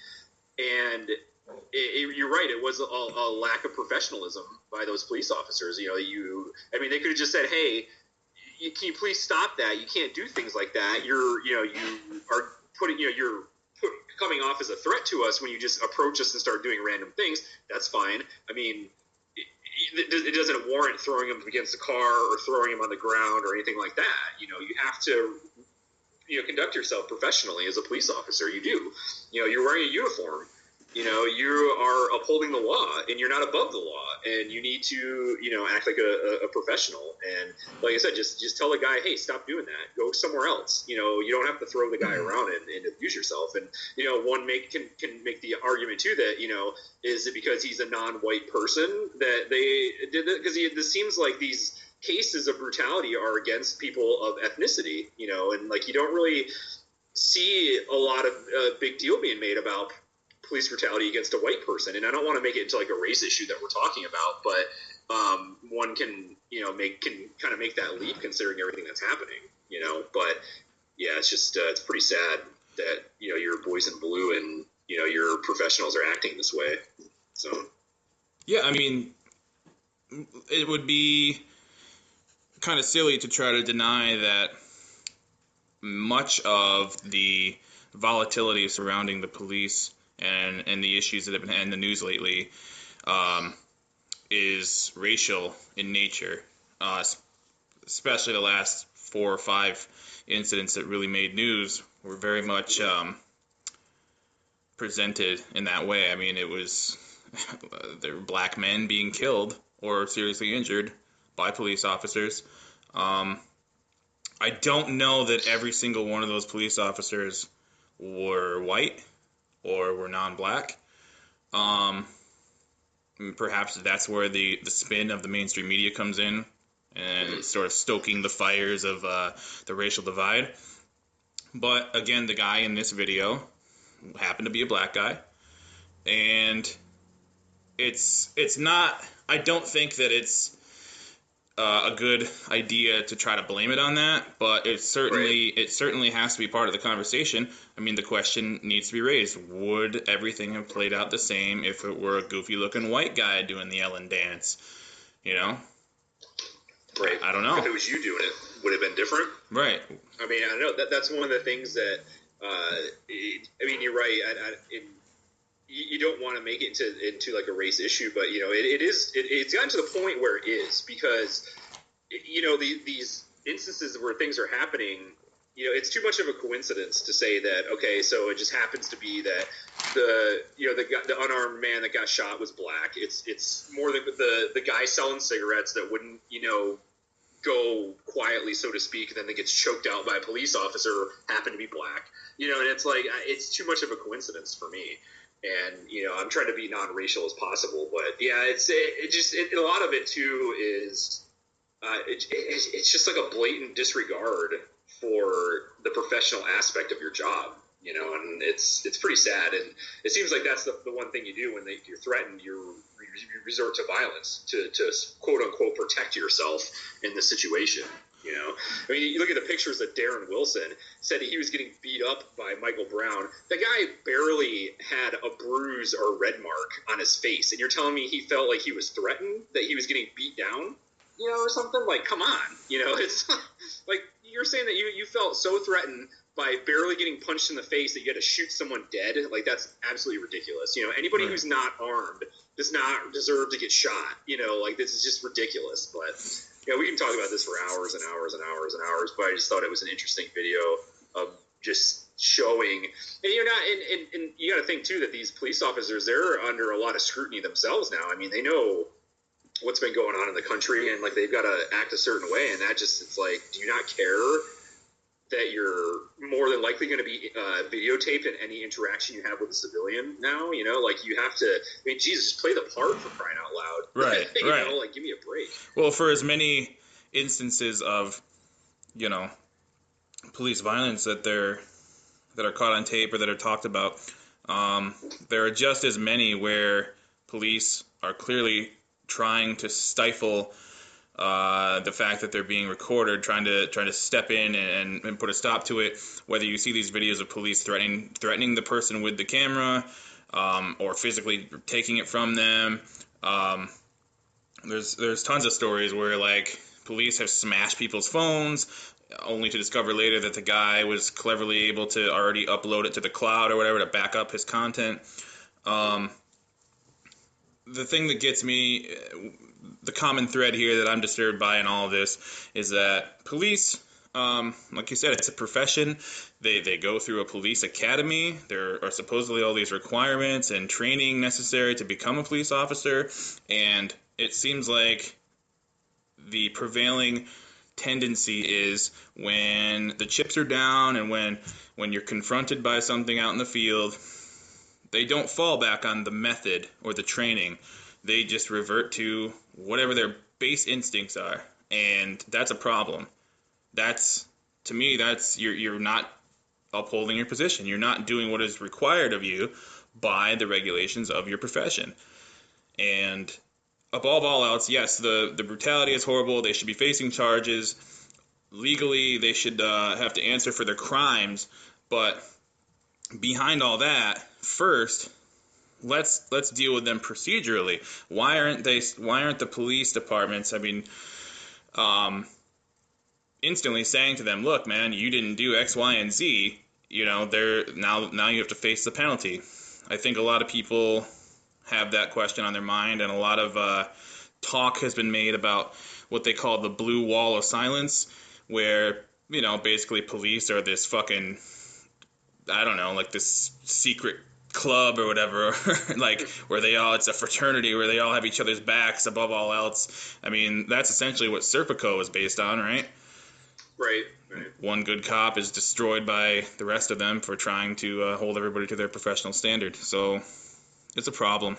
And you're right, it was a lack of professionalism by those police officers. They could have just said, hey, can you please stop that? You can't do things like that. You are coming off as a threat to us when you just approach us and start doing random things. That's fine. I mean, it doesn't warrant throwing him against a car or throwing him on the ground or anything like that. You have to, conduct yourself professionally as a police officer. You do. You're wearing a uniform. You are upholding the law, and you're not above the law, and you need to, act like a professional. And like I said, just tell the guy, hey, stop doing that. Go somewhere else. You don't have to throw the guy around and abuse yourself. And one can make the argument too that is it because he's a non-white person that they did it? Because this seems like these cases of brutality are against people of ethnicity. And like you don't really see a lot of big deal being made about police brutality against a white person. And I don't want to make it into like a race issue that we're talking about, but one can kind of make that leap considering everything that's happening. But yeah, it's just it's pretty sad that your boys in blue and your professionals are acting this way. So yeah, I mean, it would be kind of silly to try to deny that much of the volatility surrounding the police and the issues that have been in the news lately is racial in nature, especially the last 4 or 5 incidents that really made news were very much presented in that way. I mean, it was there were black men being killed or seriously injured by police officers. I don't know that every single one of those police officers were white or were non-black. Perhaps that's where the spin of the mainstream media comes in and sort of stoking the fires of the racial divide. But again, the guy in this video happened to be a black guy, and it's not. I don't think that it's a good idea to try to blame it on that, but it certainly has to be part of the conversation. I mean, the question needs to be raised: would everything have played out the same if it were a goofy-looking white guy doing the Ellen dance? Right. I don't know. If it was you doing it, would it have been different? Right. I mean, I don't know. That's one of the things that. I mean, you're right. You don't want to make it into like a race issue, but it's gotten to the point where it is because these instances where things are happening, it's too much of a coincidence to say that okay, so it just happens to be that the unarmed man that got shot was black. It's more the guy selling cigarettes that wouldn't go quietly, so to speak, and then it gets choked out by a police officer happened to be black. And it's like it's too much of a coincidence for me. And I'm trying to be non-racial as possible, but yeah, a lot of it too is it's just like a blatant disregard for the professional aspect of your job, and it's pretty sad. And it seems like that's the one thing you do when you're threatened, you resort to violence to quote unquote protect yourself in the situation. I mean, you look at the pictures that Darren Wilson said he was getting beat up by Michael Brown. The guy barely had a bruise or red mark on his face, and you're telling me he felt like he was threatened, that he was getting beat down, or something? Like, come on, it's like you're saying that you felt so threatened by barely getting punched in the face that you had to shoot someone dead. Like, that's absolutely ridiculous. Anybody who's not armed does not deserve to get shot. Like, this is just ridiculous. But we can talk about this for hours and hours and hours and hours, but I just thought it was an interesting video of just showing. And and you got to think too that these police officers, they're under a lot of scrutiny themselves now. I mean, they know what's been going on in the country, and like they've got to act a certain way, and that just, it's like, do you not care that you're more than likely going to be videotaped in any interaction you have with a civilian now? Like, you have to, I mean, Jesus, just play the part, for crying out loud. Right, right. Like, give me a break. Well, for as many instances of, police violence that are caught on tape or that are talked about, there are just as many where police are clearly trying to stifle the fact that they're being recorded, trying to step in and put a stop to it. Whether you see these videos of police threatening the person with the camera, or physically taking it from them, there's tons of stories where like police have smashed people's phones, only to discover later that the guy was cleverly able to already upload it to the cloud or whatever to back up his content. The thing that gets me, the common thread here that I'm disturbed by in all of this, is that police Like you said, it's a profession. They go through a police academy. There are supposedly all these requirements and training necessary to become a police officer. And it seems like the prevailing tendency is when the chips are down and when you're confronted by something out in the field, they don't fall back on the method or the training. They just revert to whatever their base instincts are. And that's a problem. To me, you're not upholding your position. You're not doing what is required of you by the regulations of your profession. And above all else, yes, the brutality is horrible. They should be facing charges. Legally, they should have to answer for their crimes. But behind all that, first, let's deal with them procedurally. Why aren't the police departments, instantly saying to them, look, man, you didn't do X, Y, and Z, now you have to face the penalty. I think a lot of people have that question on their mind, and a lot of talk has been made about what they call the blue wall of silence, where, basically police are this fucking, I don't know, like this secret club or whatever, like where it's a fraternity where they all have each other's backs above all else. That's essentially what Serpico is based on, right? Right. One good cop is destroyed by the rest of them for trying to hold everybody to their professional standard. So it's a problem.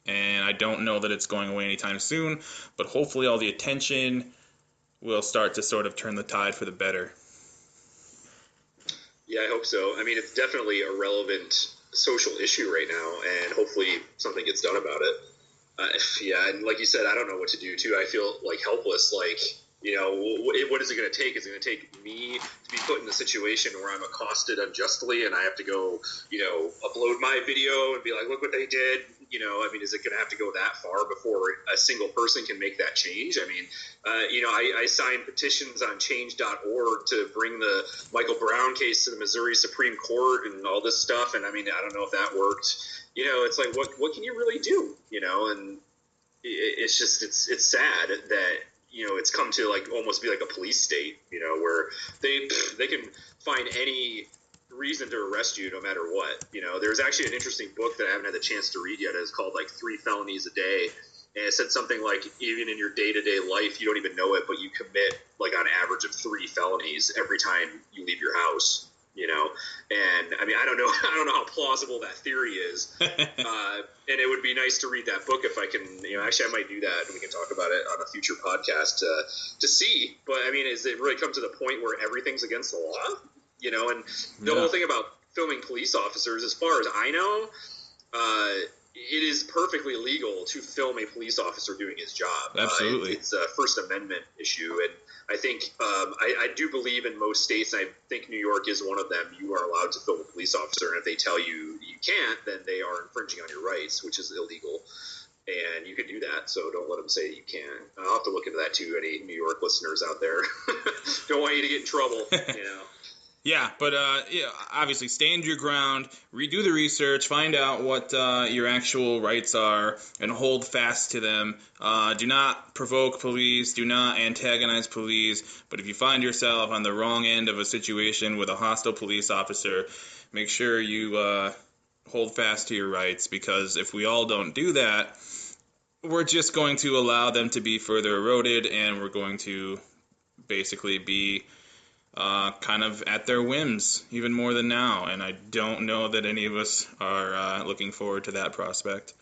And I don't know that it's going away anytime soon, but hopefully all the attention will start to sort of turn the tide for the better. Yeah, I hope so. It's definitely a relevant social issue right now, and hopefully something gets done about it. And like you said, I don't know what to do, too. I feel, helpless, what is it going to take? Is it going to take me to be put in a situation where I'm accosted unjustly and I have to go, upload my video and be like, look what they did? Is it going to have to go that far before a single person can make that change? I signed petitions on change.org to bring the Michael Brown case to the Missouri Supreme Court and all this stuff. And I don't know if that worked. It's like, what can you really do? And it's just, it's sad that, it's come to almost be like a police state, where they can find any reason to arrest you no matter what. There's actually an interesting book that I haven't had the chance to read yet. It's called 3 Felonies a Day. And it said something like, even in your day-to-day life, you don't even know it, but you commit on average of 3 felonies every time you leave your house. And I don't know how plausible that theory is. And it would be nice to read that book if I can, actually I might do that and we can talk about it on a future podcast to see. But is it really come to the point where everything's against the law? And the whole thing about filming police officers, as far as I know, it is perfectly legal to film a police officer doing his job. Absolutely. It's a First Amendment issue. And I think I do believe in most states, and I think New York is one of them, you are allowed to film a police officer. And if they tell you you can't, then they are infringing on your rights, which is illegal. And you can do that, so don't let them say you can't. I'll have to look into that too, any New York listeners out there. Don't want you to get in trouble, Yeah, but obviously stand your ground, redo the research, find out what your actual rights are, and hold fast to them. Do not provoke police, do not antagonize police, but if you find yourself on the wrong end of a situation with a hostile police officer, make sure you hold fast to your rights, because if we all don't do that, we're just going to allow them to be further eroded, and we're going to basically be kind of at their whims, even more than now. And I don't know that any of us are looking forward to that prospect.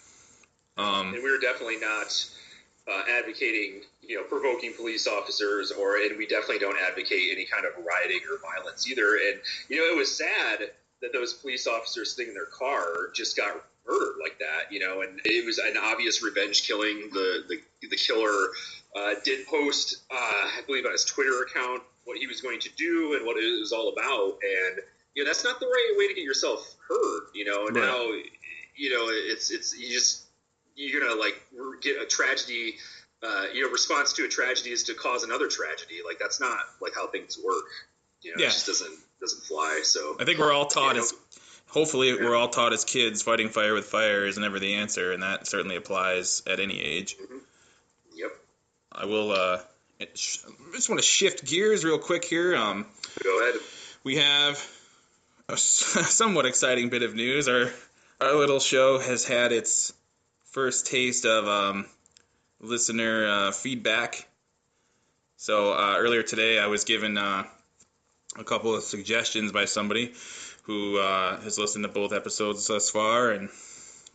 And we're definitely not advocating, provoking police officers, and we definitely don't advocate any kind of rioting or violence either. And, it was sad that those police officers sitting in their car just got murdered like that, and it was an obvious revenge killing. The killer did post, I believe on his Twitter account, what he was going to do and what it was all about. And, that's not the right way to get yourself hurt, and right. Now, you're going to get a tragedy, response to a tragedy is to cause another tragedy. That's not how things work. It just doesn't fly. So I think we're all taught we're all taught as kids fighting fire with fire is never the answer. And that certainly applies at any age. Mm-hmm. Yep. I will I just want to shift gears real quick here. Go ahead. We have a somewhat exciting bit of news. Our little show has had its first taste of listener feedback. So earlier today, I was given a couple of suggestions by somebody who has listened to both episodes thus far and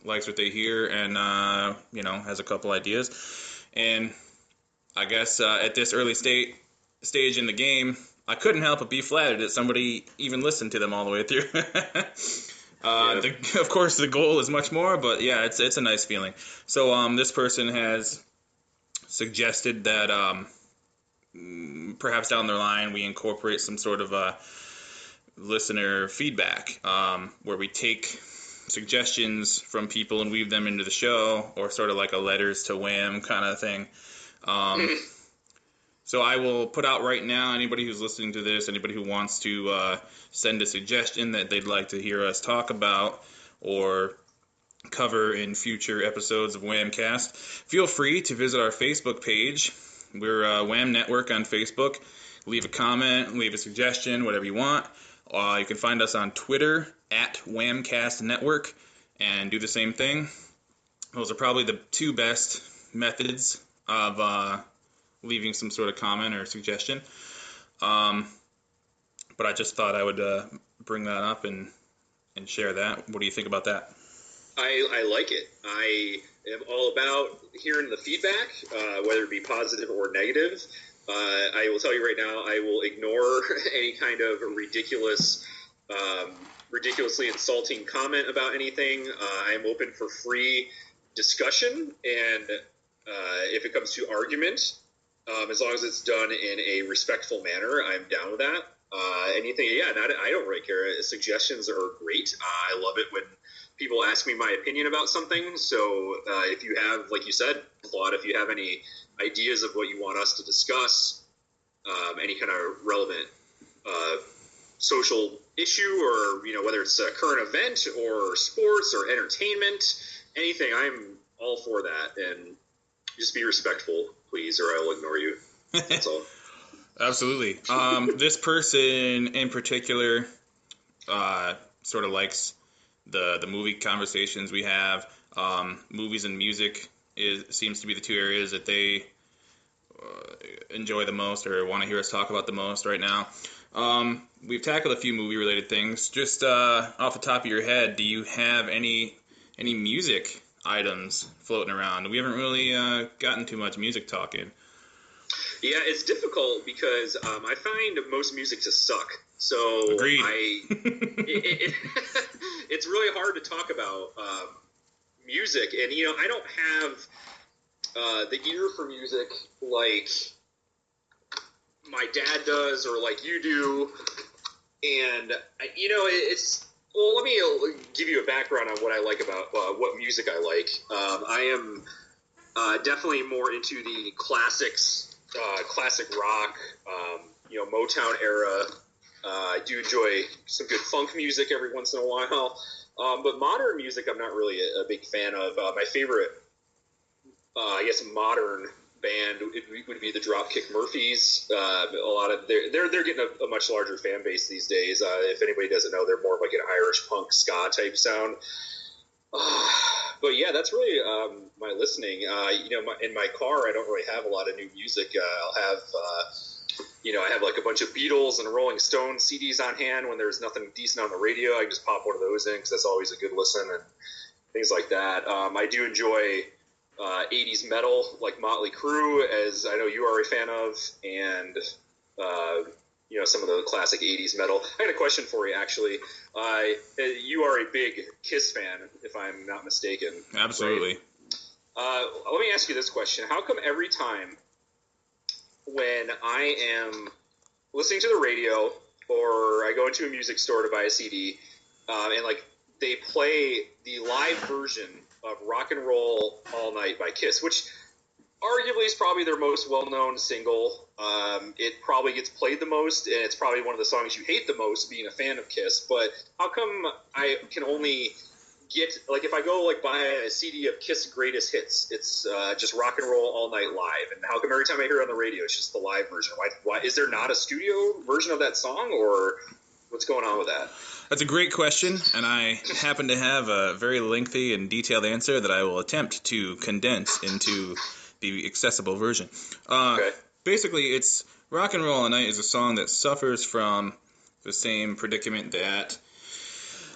likes what they hear, and has a couple ideas. And I guess at this early stage in the game, I couldn't help but be flattered that somebody even listened to them all the way through. Of course, the goal is much more, but yeah, it's a nice feeling. So this person has suggested that perhaps down the line we incorporate some sort of listener feedback where we take suggestions from people and weave them into the show, or sort of like a letters to Wham kind of thing. So I will put out right now, anybody who's listening to this, anybody who wants to send a suggestion that they'd like to hear us talk about or cover in future episodes of WAMCast, feel free to visit our Facebook page. We're Wham Network on Facebook. Leave a comment, leave a suggestion, whatever you want. You can find us on Twitter at WAMCast Network and do the same thing. Those are probably the two best methods of leaving some sort of comment or suggestion. But I just thought I would bring that up and share that. What do you think about that? I like it. I am all about hearing the feedback, whether it be positive or negative. I will tell you right now, I will ignore any kind of ridiculously insulting comment about anything. I am open for free discussion, and if it comes to argument, as long as it's done in a respectful manner, I'm down with that. Anything, I don't really care. Suggestions are great. I love it when people ask me my opinion about something. So if you have, like you said, Claude, if you have any ideas of what you want us to discuss, any kind of relevant social issue, or whether it's a current event or sports or entertainment, anything, I'm all for that. And just be respectful, please, or I will ignore you. That's all. Absolutely. This person in particular sort of likes the movie conversations we have. Movies and music seems to be the two areas that they enjoy the most or want to hear us talk about the most right now. We've tackled a few movie-related things. Just off the top of your head, do you have any music items floating around? We haven't really gotten too much music talking. Yeah, it's difficult because I find most music to suck. So Agreed. It's really hard to talk about music, and I don't have the ear for music like my dad does or like you do, and it's. Well, let me give you a background on what I like about what music I like. I am definitely more into the classics, classic rock, Motown era. I do enjoy some good funk music every once in a while, but modern music I'm not really a big fan of. My favorite, I guess, modern band would be the Dropkick Murphys. A lot of they're getting a much larger fan base these days. If anybody doesn't know, they're more of like an Irish punk ska type sound. But yeah, that's really my listening. In my car, I don't really have a lot of new music. I'll have, I have like a bunch of Beatles and Rolling Stones CDs on hand. When there's nothing decent on the radio, I can just pop one of those in because that's always a good listen and things like that. I do enjoy 80s metal like Motley Crue, as I know you are a fan of, and some of the classic 80s metal. I got a question for you, actually. You are a big Kiss fan, if I'm not mistaken. Absolutely. Right? Let me ask you this question. How come every time when I am listening to the radio or I go into a music store to buy a CD, and like they play the live version of Rock and Roll All Night by Kiss, which arguably is probably their most well-known single. It probably gets played the most, and it's probably one of the songs you hate the most, being a fan of Kiss. But how come I can only get, like, if I go like buy a CD of Kiss Greatest Hits, it's just Rock and Roll All Night Live, and how come every time I hear it on the radio, it's just the live version? Why is there not a studio version of that song, or what's going on with that? That's a great question, and I happen to have a very lengthy and detailed answer that I will attempt to condense into the accessible version. Okay. Basically, it's Rock and Roll All Night is a song that suffers from the same predicament that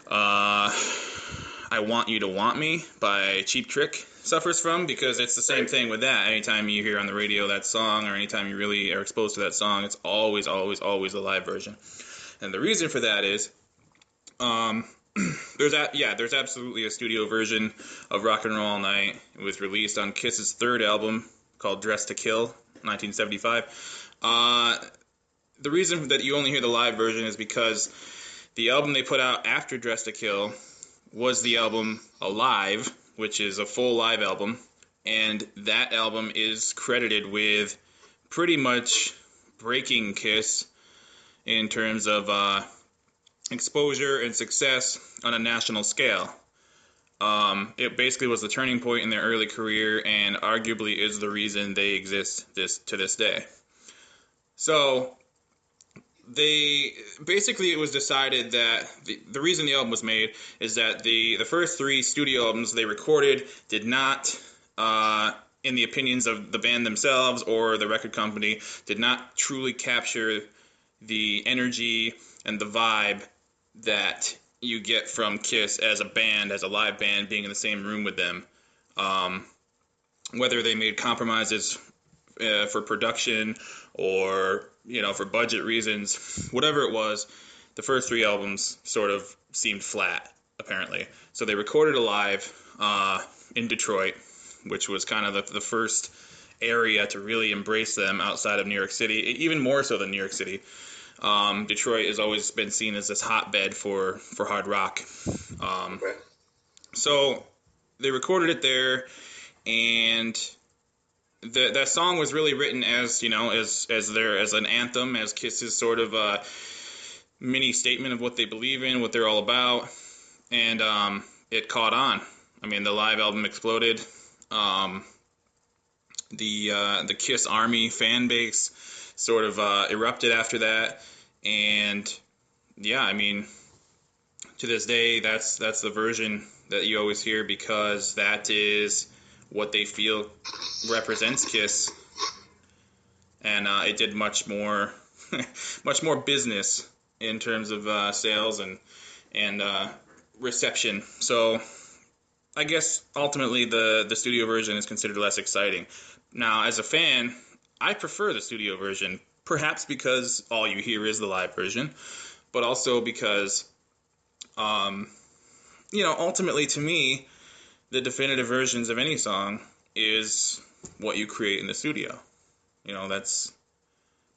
I Want You to Want Me by Cheap Trick suffers from, because it's the same thing with that. Anytime you hear on the radio that song, or anytime you really are exposed to that song, it's always, always, always the live version. And the reason for that is there's absolutely a studio version of Rock and Roll All Night. It was released on Kiss's third album called Dressed to Kill, 1975. The reason that you only hear the live version is because the album they put out after Dressed to Kill was the album Alive, which is a full live album, and that album is credited with pretty much breaking Kiss in terms of exposure and success on a national scale. It basically was the turning point in their early career, and arguably is the reason they exist to this day. So it was decided that the reason the album was made is that the first three studio albums they recorded did not, in the opinions of the band themselves or the record company, did not truly capture the energy and the vibe that you get from Kiss as a band, as a live band, being in the same room with them. Whether they made compromises for production or, for budget reasons, whatever it was, the first three albums sort of seemed flat, apparently. So they recorded Alive in Detroit, which was kind of the first area to really embrace them outside of New York City, even more so than New York City. Detroit has always been seen as this hotbed for hard rock. So they recorded it there, and that song was really written as an anthem, as Kiss's sort of a mini statement of what they believe in, what they're all about, and it caught on. I mean, the live album exploded. The Kiss Army fan base sort of erupted after that, and yeah, I mean, to this day, that's the version that you always hear, because that is what they feel represents Kiss, and it did much more business in terms of sales and reception. So I guess ultimately the studio version is considered less exciting. Now, as a fan, I prefer the studio version, perhaps because all you hear is the live version, but also because, ultimately to me, the definitive versions of any song is what you create in the studio. That's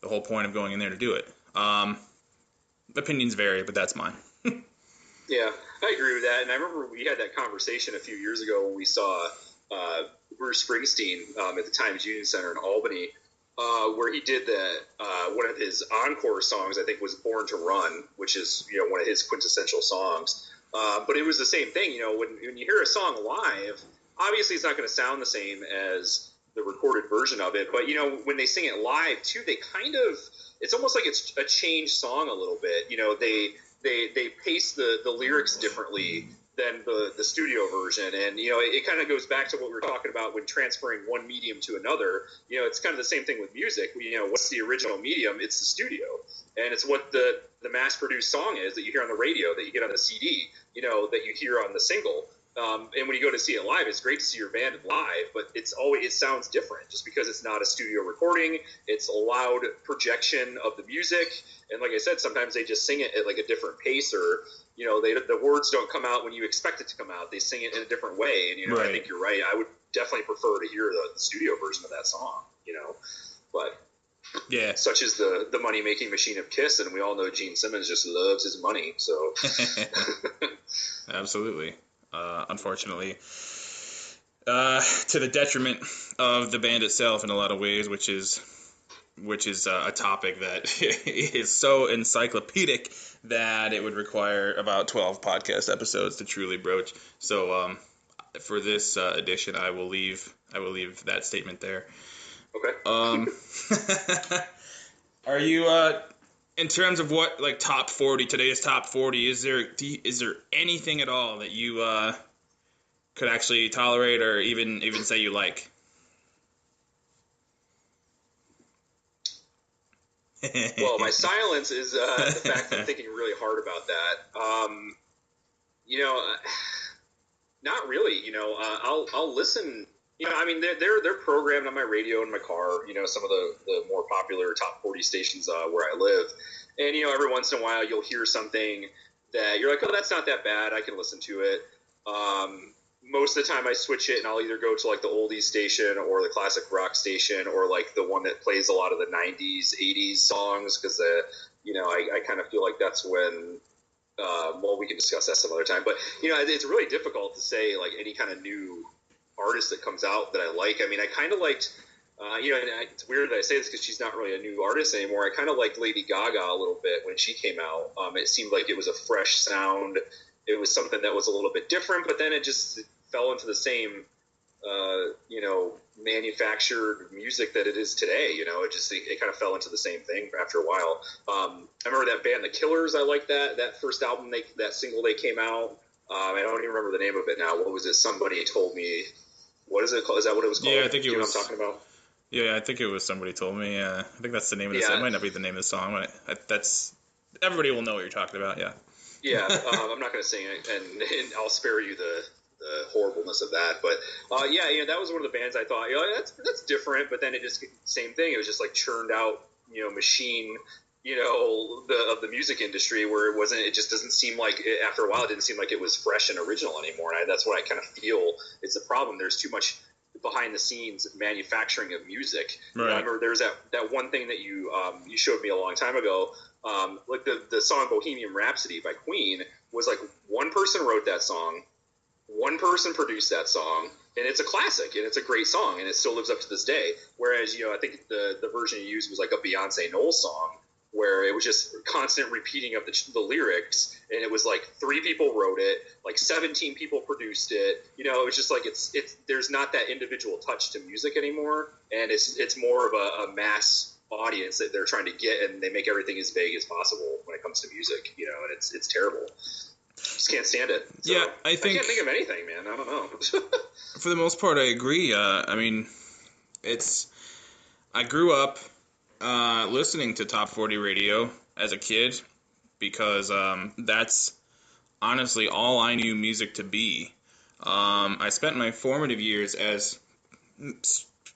the whole point of going in there to do it. Opinions vary, but that's mine. Yeah, I agree with that. And I remember we had that conversation a few years ago when we saw Bruce Springsteen at the Times Union Center in Albany, where he did one of his encore songs, I think, was Born to Run, which is one of his quintessential songs. But it was the same thing. When you hear a song live, obviously it's not going to sound the same as the recorded version of it. But when they sing it live too, they it's almost like it's a changed song a little bit. They pace the lyrics differently than the studio version, and it kind of goes back to what we were talking about when transferring one medium to another. It's kind of the same thing with music. What's the original medium? It's the studio, and it's what the mass-produced song is that you hear on the radio, that you get on the CD, that you hear on the single. And when you go to see it live, it's great to see your band live, but it sounds different just because it's not a studio recording. It's a loud projection of the music, and like I said, sometimes they just sing it at like a different pace, or the words don't come out when you expect it to come out. They sing it in a different way, and Right. I think you're right. I would definitely prefer to hear the studio version of that song. But Yeah. such is the money making machine of Kiss, and we all know Gene Simmons just loves his money. So Absolutely. Unfortunately, to the detriment of the band itself in a lot of ways, which is which is a topic that is so encyclopedic that it would require about 12 podcast episodes to truly broach. So for this edition, I will leave that statement there. Okay. Are you in terms of what, like, top 40, today's top 40, is there anything at all that you could actually tolerate or even say you like? Well, my silence is the fact that I'm thinking really hard about that. Not really. I'll listen. I mean, they're programmed on my radio in my car. Some of the more popular top 40 stations where I live, and every once in a while you'll hear something that you're like, oh, that's not that bad. I can listen to it. Most of the time I switch it and I'll either go to like the oldies station or the classic rock station or like the one that plays a lot of the 90s, 80s songs because, I kind of feel like that's when, we can discuss that some other time. But, it's really difficult to say like any kind of new artist that comes out that I like. I mean, I kind of liked, and it's weird that I say this because she's not really a new artist anymore. I kind of liked Lady Gaga a little bit when she came out. It seemed like it was a fresh sound. It was something that was a little bit different, but then it just fell into the same, manufactured music that it is today. It kind of fell into the same thing after a while. I remember that band, The Killers. I liked that first album, that single they came out. I don't even remember the name of it now. What was it? Somebody told me. What is it called? Is that what it was called? Yeah, I think it was. You know what I'm talking about? Yeah, I think it was Somebody Told Me. I think that's the name of the song. It might not be the name of the song, but that's everybody will know what you're talking about. Yeah. Yeah, I'm not going to sing it, and I'll spare you the horribleness of that. But that was one of the bands I thought, that's different. But then it just same thing. It was just like churned out, machine, of the music industry where it wasn't. It just doesn't seem like after a while it didn't seem like it was fresh and original anymore. And that's what I kind of feel is the problem. There's too much behind the scenes manufacturing of music. Right. I remember there was that one thing that you showed me a long time ago. Like the song Bohemian Rhapsody by Queen was like one person wrote that song, one person produced that song, and it's a classic and it's a great song and it still lives up to this day. Whereas, I think the version you used was like a Beyonce Knowles song where it was just constant repeating of the lyrics, and it was like 3 people wrote it, like 17 people produced it. It was just like it's there's not that individual touch to music anymore, and it's more of a mass audience that they're trying to get, and they make everything as vague as possible when it comes to music, and it's terrible. Just can't stand it. So, yeah, I can't think of anything, man. I don't know. For the most part, I agree. I mean, I grew up listening to Top 40 radio as a kid because that's honestly all I knew music to be. I spent my formative years as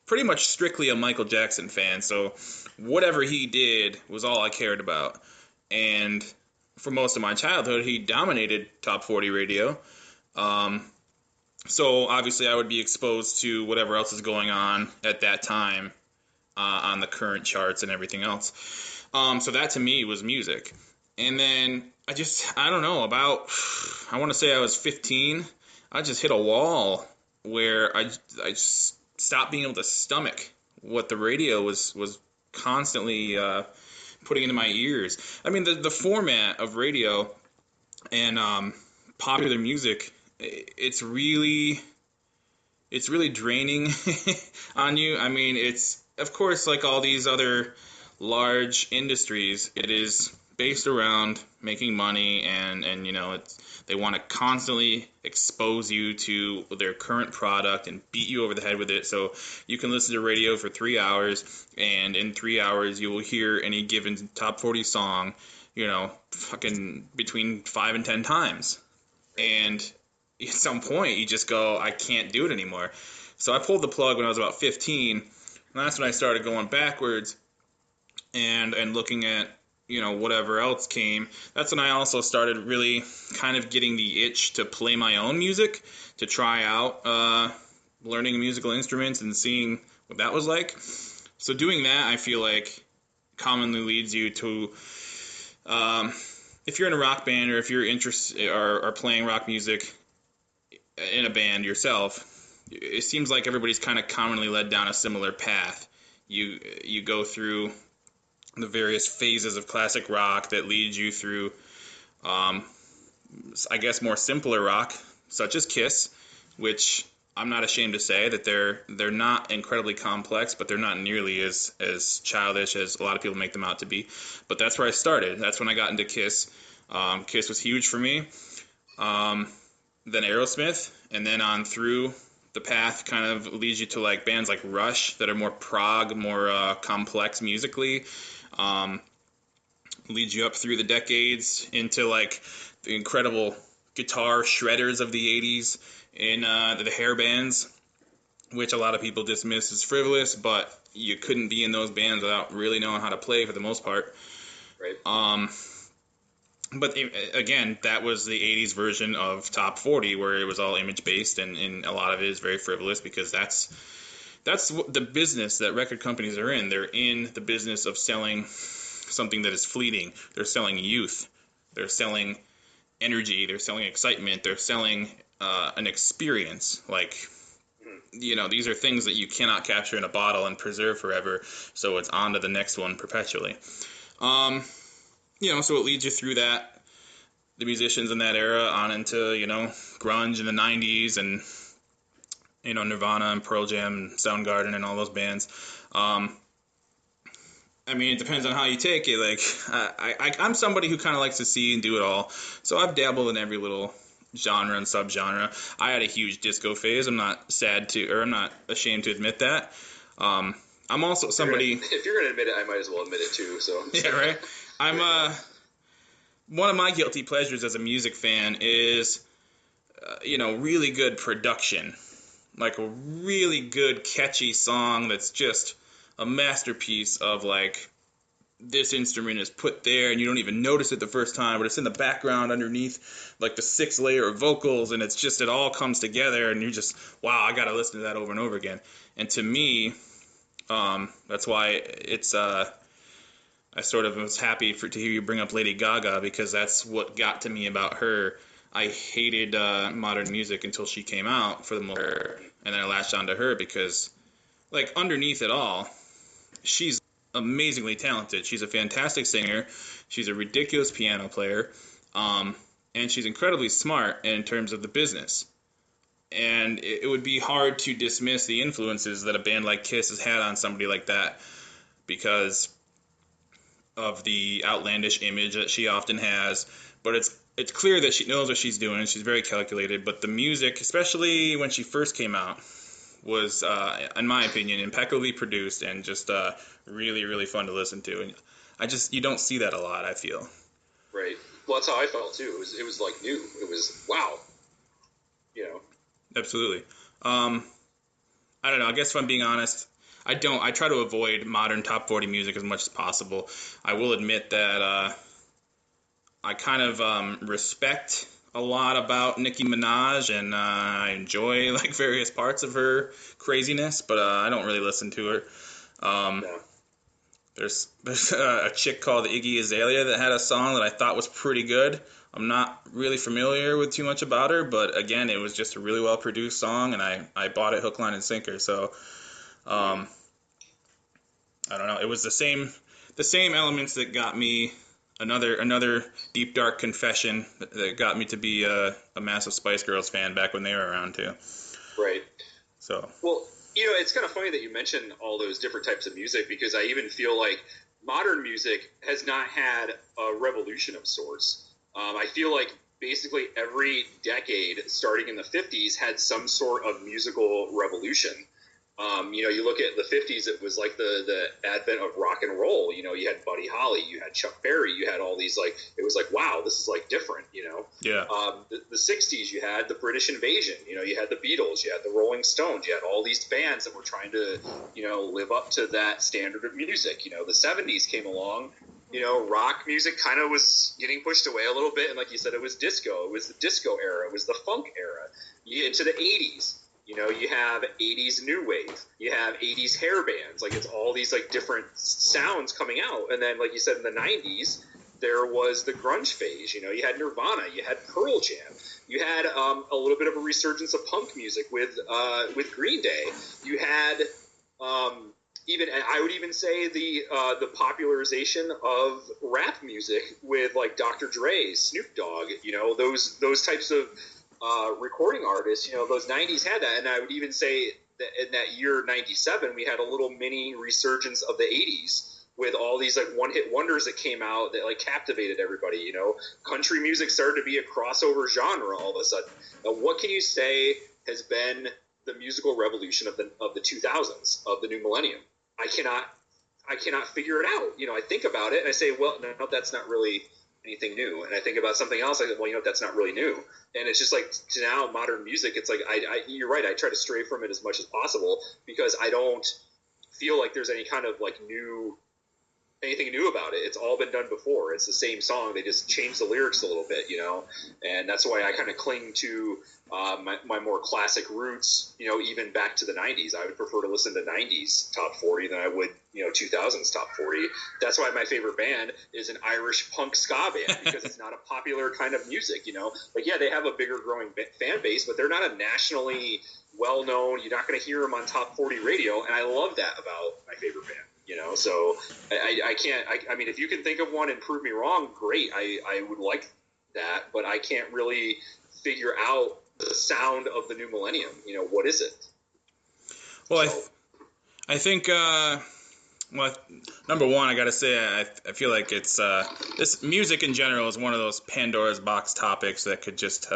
pretty much strictly a Michael Jackson fan, so whatever he did was all I cared about. And for most of my childhood, he dominated Top 40 radio. So obviously I would be exposed to whatever else is going on at that time on the current charts and everything else. So that to me was music. And then I don't know, I want to say I was 15. I just hit a wall where I just stopped being able to stomach what the radio was constantly putting into my ears. I mean, the format of radio and popular music, it's really draining on you. I mean, it's, of course, like all these other large industries, it is based around making money, and they want to constantly expose you to their current product and beat you over the head with it. So you can listen to radio for 3 hours, and in 3 hours you will hear any given top 40 song, fucking between 5 and 10 times. And at some point you just go, I can't do it anymore. So I pulled the plug when I was about 15, and that's when I started going backwards and looking at whatever else came. That's when I also started really kind of getting the itch to play my own music, to try out learning musical instruments and seeing what that was like. So doing that, I feel like, commonly leads you to, if you're in a rock band or if you're interested or playing rock music in a band yourself, it seems like everybody's kind of commonly led down a similar path. you go through the various phases of classic rock that lead you through, I guess, more simpler rock, such as Kiss, which I'm not ashamed to say that they're not incredibly complex, but they're not nearly as childish as a lot of people make them out to be. But that's where I started. That's when I got into Kiss. Kiss was huge for me. Then Aerosmith, and then on through the path kind of leads you to like bands like Rush that are more prog, more complex musically. Leads you up through the decades into like the incredible guitar shredders of the 80s in the hair bands, which a lot of people dismiss as frivolous, but you couldn't be in those bands without really knowing how to play for the most part. Right. But again, that was the 80s version of Top 40, where it was all image-based, and a lot of it is very frivolous because that's the business that record companies are in. They're in the business of selling something that is fleeting. They're selling youth. They're selling energy. They're selling excitement. They're selling an experience. Like, these are things that you cannot capture in a bottle and preserve forever, so it's on to the next one perpetually. So it leads you through that, the musicians in that era, on into, grunge in the 90s and, Nirvana and Pearl Jam and Soundgarden and all those bands. It depends on how you take it. Like, I'm somebody who kind of likes to see and do it all, so I've dabbled in every little genre and subgenre. I had a huge disco phase. I'm not ashamed to admit that. I'm also somebody... If you're going to admit it, I might as well admit it too, so... Yeah, right? I'm, one of my guilty pleasures as a music fan is, really good production. Like a really good, catchy song that's just a masterpiece of, like, this instrument is put there and you don't even notice it the first time, but it's in the background underneath, like, the 6-layer of vocals, and it all comes together, and you're just, wow, I gotta listen to that over and over again. And to me, that's why it's, I sort of was happy to hear you bring up Lady Gaga, because that's what got to me about her. I hated modern music until she came out, for the most part, and then I latched onto her because, like, underneath it all, she's amazingly talented. She's a fantastic singer. She's a ridiculous piano player, and she's incredibly smart in terms of the business. And it would be hard to dismiss the influences that a band like Kiss has had on somebody like that, because of the outlandish image that she often has. But it's clear that she knows what she's doing. She's very calculated. But the music, especially when she first came out, was, in my opinion, impeccably produced and just really, really fun to listen to. And you don't see that a lot, I feel. Right. Well, that's how I felt too. It was like new. It was wow. Absolutely. I don't know. I guess if I'm being honest, I try to avoid modern top 40 music as much as possible. I will admit that I kind of respect a lot about Nicki Minaj, and I enjoy like various parts of her craziness, but I don't really listen to her. No. There's a chick called Iggy Azalea that had a song that I thought was pretty good. I'm not really familiar with too much about her, but again, it was just a really well produced song, and I bought it hook, line, and sinker. So I don't know. It was the same elements that got me another deep dark confession that got me to be a massive Spice Girls fan back when they were around too. Right. So. Well, it's kind of funny that you mentioned all those different types of music, because I even feel like modern music has not had a revolution of sorts. I feel like basically every decade, starting in the 50s, had some sort of musical revolution. You look at the 50s, it was like the advent of rock and roll. You had Buddy Holly, you had Chuck Berry, you had all these, like, it was like, wow, this is like different, Yeah. The 60s, you had the British Invasion, you had the Beatles, you had the Rolling Stones, you had all these bands that were trying to, live up to that standard of music. The 70s came along, rock music kind of was getting pushed away a little bit. And like you said, it was disco. It was the disco era. It was the funk era. You get into the 80s. You have 80s new wave. You have 80s hair bands. Like, it's all these, like, different sounds coming out. And then, like you said, in the 90s, there was the grunge phase. You had Nirvana. You had Pearl Jam. You had a little bit of a resurgence of punk music with Green Day. You had even, and I would even say the popularization of rap music with like Dr. Dre, Snoop Dogg, those types of recording artists, those 90s had that. And I would even say that in that year 97, we had a little mini resurgence of the 80s with all these like one-hit wonders that came out that like captivated everybody. Country music started to be a crossover genre all of a sudden. Now, what can you say has been the musical revolution of the 2000s, of the new millennium? I cannot figure it out. I think about it and I say, well, no, that's not really anything new. And I think about something else. I go, well, that's not really new. And it's just like now modern music. It's like you're right. I try to stray from it as much as possible because I don't feel like there's any kind of like anything new about it. It's all been done before. It's the same song. They just changed the lyrics a little bit, and that's why I kind of cling to my more classic roots, even back to the 90s. I would prefer to listen to 90s top 40 than I would, 2000s top 40. That's why my favorite band is an Irish punk ska band, because it's not a popular kind of music, Like, yeah, they have a bigger growing fan base, but they're not a nationally well-known. You're not going to hear them on top 40 radio, and I love that about my favorite band. So I can't. I mean, if you can think of one and prove me wrong, great. I would like that, but I can't really figure out the sound of the new millennium. What is it? Well, so. I think. Well, number one, I gotta say, I feel like it's this music in general is one of those Pandora's box topics that could just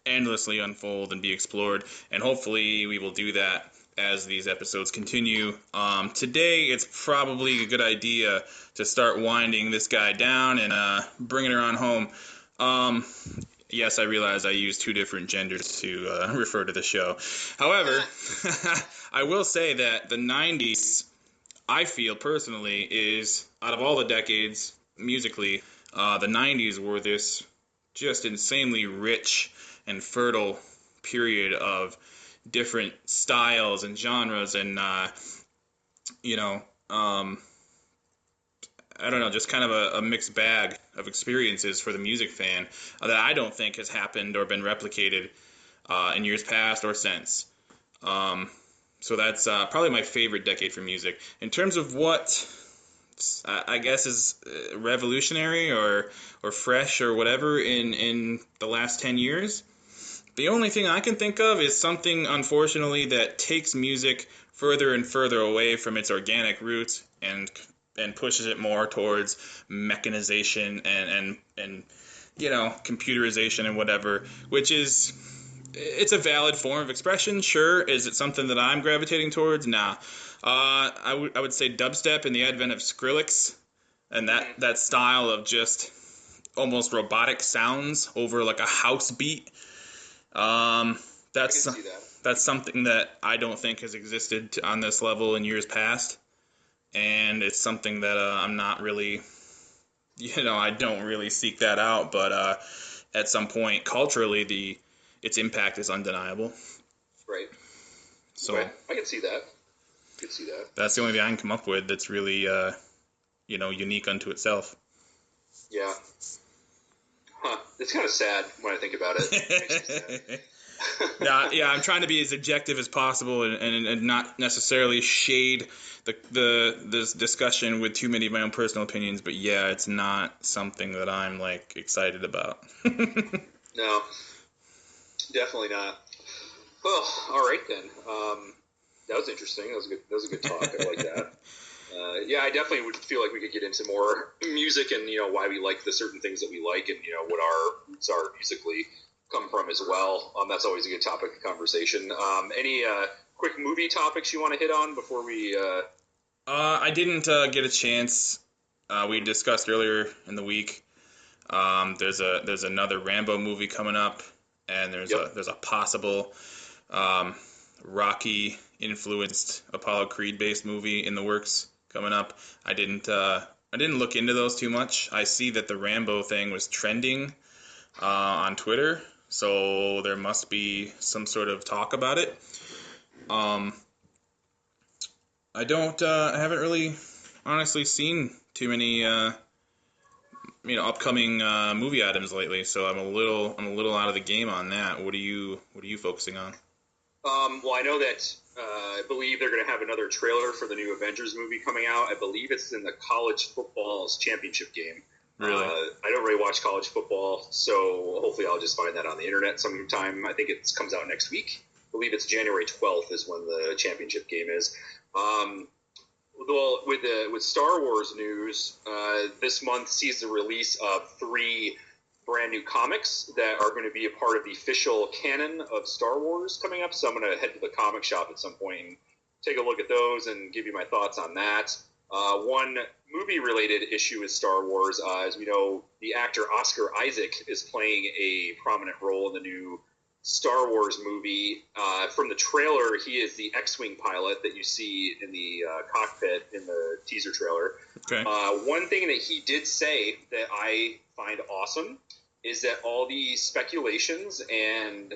endlessly unfold and be explored, and hopefully we will do that as these episodes continue. Today, it's probably a good idea to start winding this guy down and bringing her on home. Yes, I realize I use two different genders to refer to the show. However, I will say that the 90s, I feel personally, is, out of all the decades musically, the 90s were this just insanely rich and fertile period of different styles and genres and I don't know, just kind of a mixed bag of experiences for the music fan that I don't think has happened or been replicated in years past or since. So that's probably my favorite decade for music. In terms of what I guess is revolutionary or fresh or whatever in the last 10 years, the only thing I can think of is something, unfortunately, that takes music further and further away from its organic roots and pushes it more towards mechanization and computerization and whatever, which is, it's a valid form of expression, sure. Is it something that I'm gravitating towards? Nah. I would say dubstep and the advent of Skrillex and that style of just almost robotic sounds over like a house beat. That's something that I don't think has existed on this level in years past, and it's something that I'm not really, I don't really seek that out, but at some point culturally its impact is undeniable. Right. So right. I can see that. That's the only thing I can come up with that's really unique unto itself. Yeah. Huh. It's kind of sad when I think about it. Yeah, I'm trying to be as objective as possible and not necessarily shade this discussion with too many of my own personal opinions, but yeah, it's not something that I'm like excited about. No, definitely not. Well, all right then. That was interesting. That was a good talk. I like that. Yeah, I definitely would feel like we could get into more music and why we like the certain things that we like and what our roots are musically come from as well. That's always a good topic of conversation. Any quick movie topics you want to hit on before we? I didn't get a chance. We discussed earlier in the week. There's another Rambo movie coming up, and there's a possible Rocky influenced Apollo Creed based movie in the works coming up. I didn't look into those too much. I see that the Rambo thing was trending on Twitter, so there must be some sort of talk about it. I haven't really honestly seen too many upcoming movie items lately, so I'm a little out of the game on that. What are you focusing on? Well, I know that I believe they're going to have another trailer for the new Avengers movie coming out. I believe it's in the college football's championship game. Really? I don't really watch college football, so hopefully I'll just find that on the internet sometime. I think it comes out next week. I believe it's January 12th is when the championship game is. Well, with Star Wars news, this month sees the release of 3 brand new comics that are going to be a part of the official canon of Star Wars coming up. So I'm going to head to the comic shop at some point and take a look at those and give you my thoughts on that. One movie-related issue with Star Wars, as we know, the actor Oscar Isaac is playing a prominent role in the new Star Wars movie. From the trailer, he is the X-Wing pilot that you see in the cockpit in the teaser trailer. Okay. One thing that he did say that I find awesome is that all the speculations and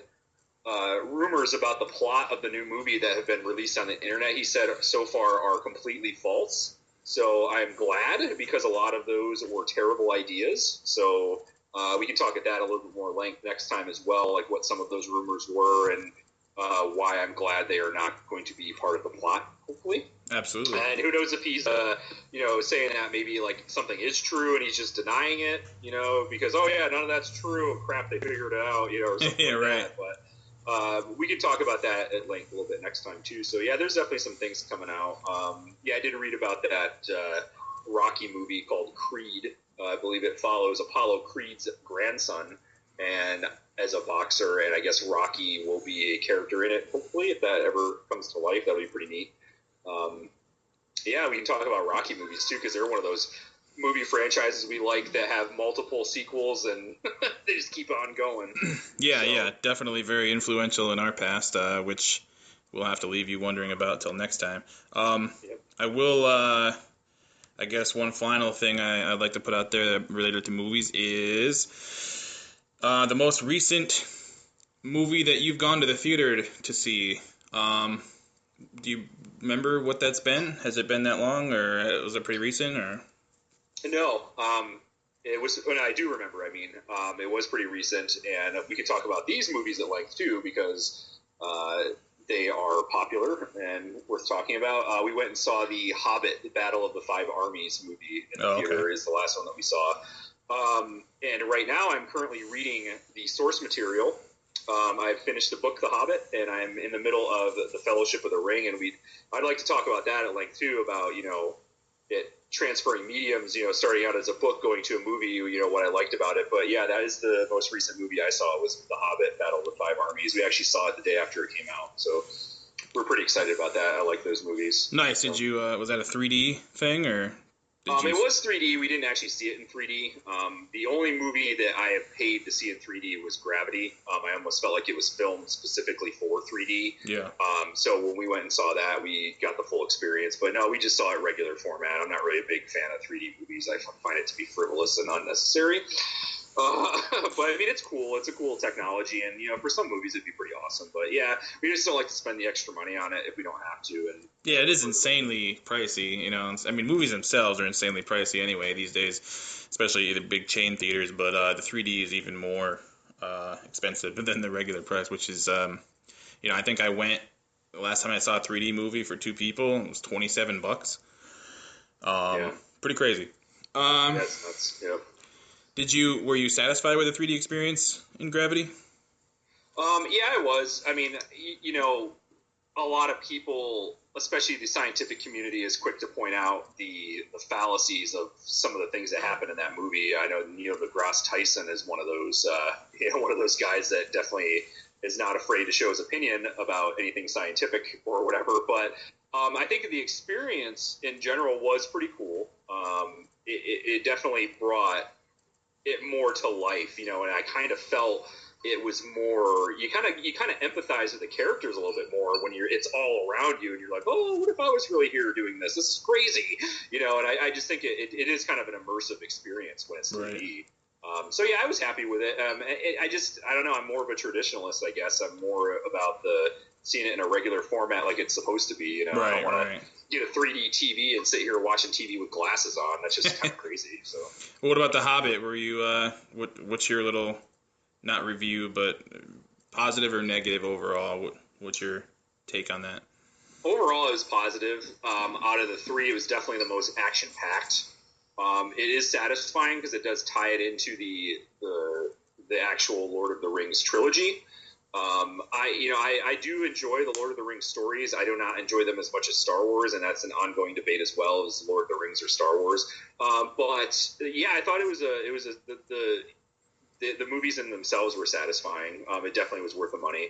rumors about the plot of the new movie that have been released on the internet, he said, so far are completely false. So I'm glad, because a lot of those were terrible ideas. So we can talk at that a little bit more length next time as well, like what some of those rumors were and why I'm glad they are not going to be part of the plot, hopefully. Absolutely. And who knows if he's, saying that maybe like something is true and he's just denying it, because, oh yeah, none of that's true. Crap, they figured it out, or something Yeah, like right. that. But we can talk about that at length a little bit next time too. So yeah, there's definitely some things coming out. I did read about that Rocky movie called Creed. I believe it follows Apollo Creed's grandson, and as a boxer, and I guess Rocky will be a character in it. Hopefully, if that ever comes to life, that'll be pretty neat. We can talk about Rocky movies too, because they're one of those movie franchises we like that have multiple sequels and they just keep on going. Yeah, definitely very influential in our past, which we'll have to leave you wondering about till next time. Yep. I will, I guess one final thing I'd like to put out there related to movies is the most recent movie that you've gone to the theater to see. Do you remember what that's been? Has it been that long, or was it pretty recent, or? No, it was. And I do remember. It was pretty recent, and we could talk about these movies at length too, because they are popular and worth talking about. We went and saw the Hobbit: The Battle of the Five Armies movie in the theater. Is the last one that we saw. And right now, I'm currently reading the source material. I've finished the book The Hobbit, and I'm in the middle of the Fellowship of the Ring, and I'd like to talk about that at length too, about it transferring mediums, starting out as a book, going to a movie, what I liked about it. But yeah, that is the most recent movie I saw, was The Hobbit: Battle of the Five Armies. We actually saw it the day after it came out, so we're pretty excited about that. I like those movies. Nice. Did you? Was that a 3D thing, or? It was 3D. We didn't actually see it in 3D. The only movie that I have paid to see in 3D was Gravity. I almost felt like it was filmed specifically for 3D. Yeah. So when we went and saw that, we got the full experience. But no, we just saw it regular format. I'm not really a big fan of 3D movies. I find it to be frivolous and unnecessary. But it's cool. It's a cool technology, and for some movies it'd be pretty awesome. But yeah, we just don't like to spend the extra money on it if we don't have to. And yeah, it is insanely pricey. Movies themselves are insanely pricey anyway these days, especially the big chain theaters. But the 3D is even more expensive than the regular price, which is, I think I went the last time I saw a 3D movie for 2 people. It was $27. Pretty crazy. That's nuts. Yep. Were you satisfied with the 3D experience in Gravity? I was. A lot of people, especially the scientific community, is quick to point out the fallacies of some of the things that happen in that movie. I know Neil deGrasse Tyson is one of those guys that definitely is not afraid to show his opinion about anything scientific or whatever. But I think the experience in general was pretty cool. It definitely brought it more to life, and I kind of felt it was more, you kind of empathize with the characters a little bit more when it's all around you and you're like, oh, what if I was really here doing this? This is crazy, and I just think it is kind of an immersive experience when it's 3D. Right. I was happy with it. I don't know, I'm more of a traditionalist, I guess. I'm more about seeing it in a regular format like it's supposed to be, Right, I don't want to get a 3D TV and sit here watching TV with glasses on. That's just kind of crazy. So. Well, what about The Hobbit? Were you, what's your little, not review, but positive or negative overall? What's your take on that? Overall, it was positive. Out of the three, it was definitely the most action-packed. It is satisfying because it does tie it into the actual Lord of the Rings trilogy. I do enjoy the Lord of the Rings stories. I do not enjoy them as much as Star Wars, and that's an ongoing debate as well as Lord of the Rings or Star Wars. But yeah, I thought the movies in themselves were satisfying. It definitely was worth the money.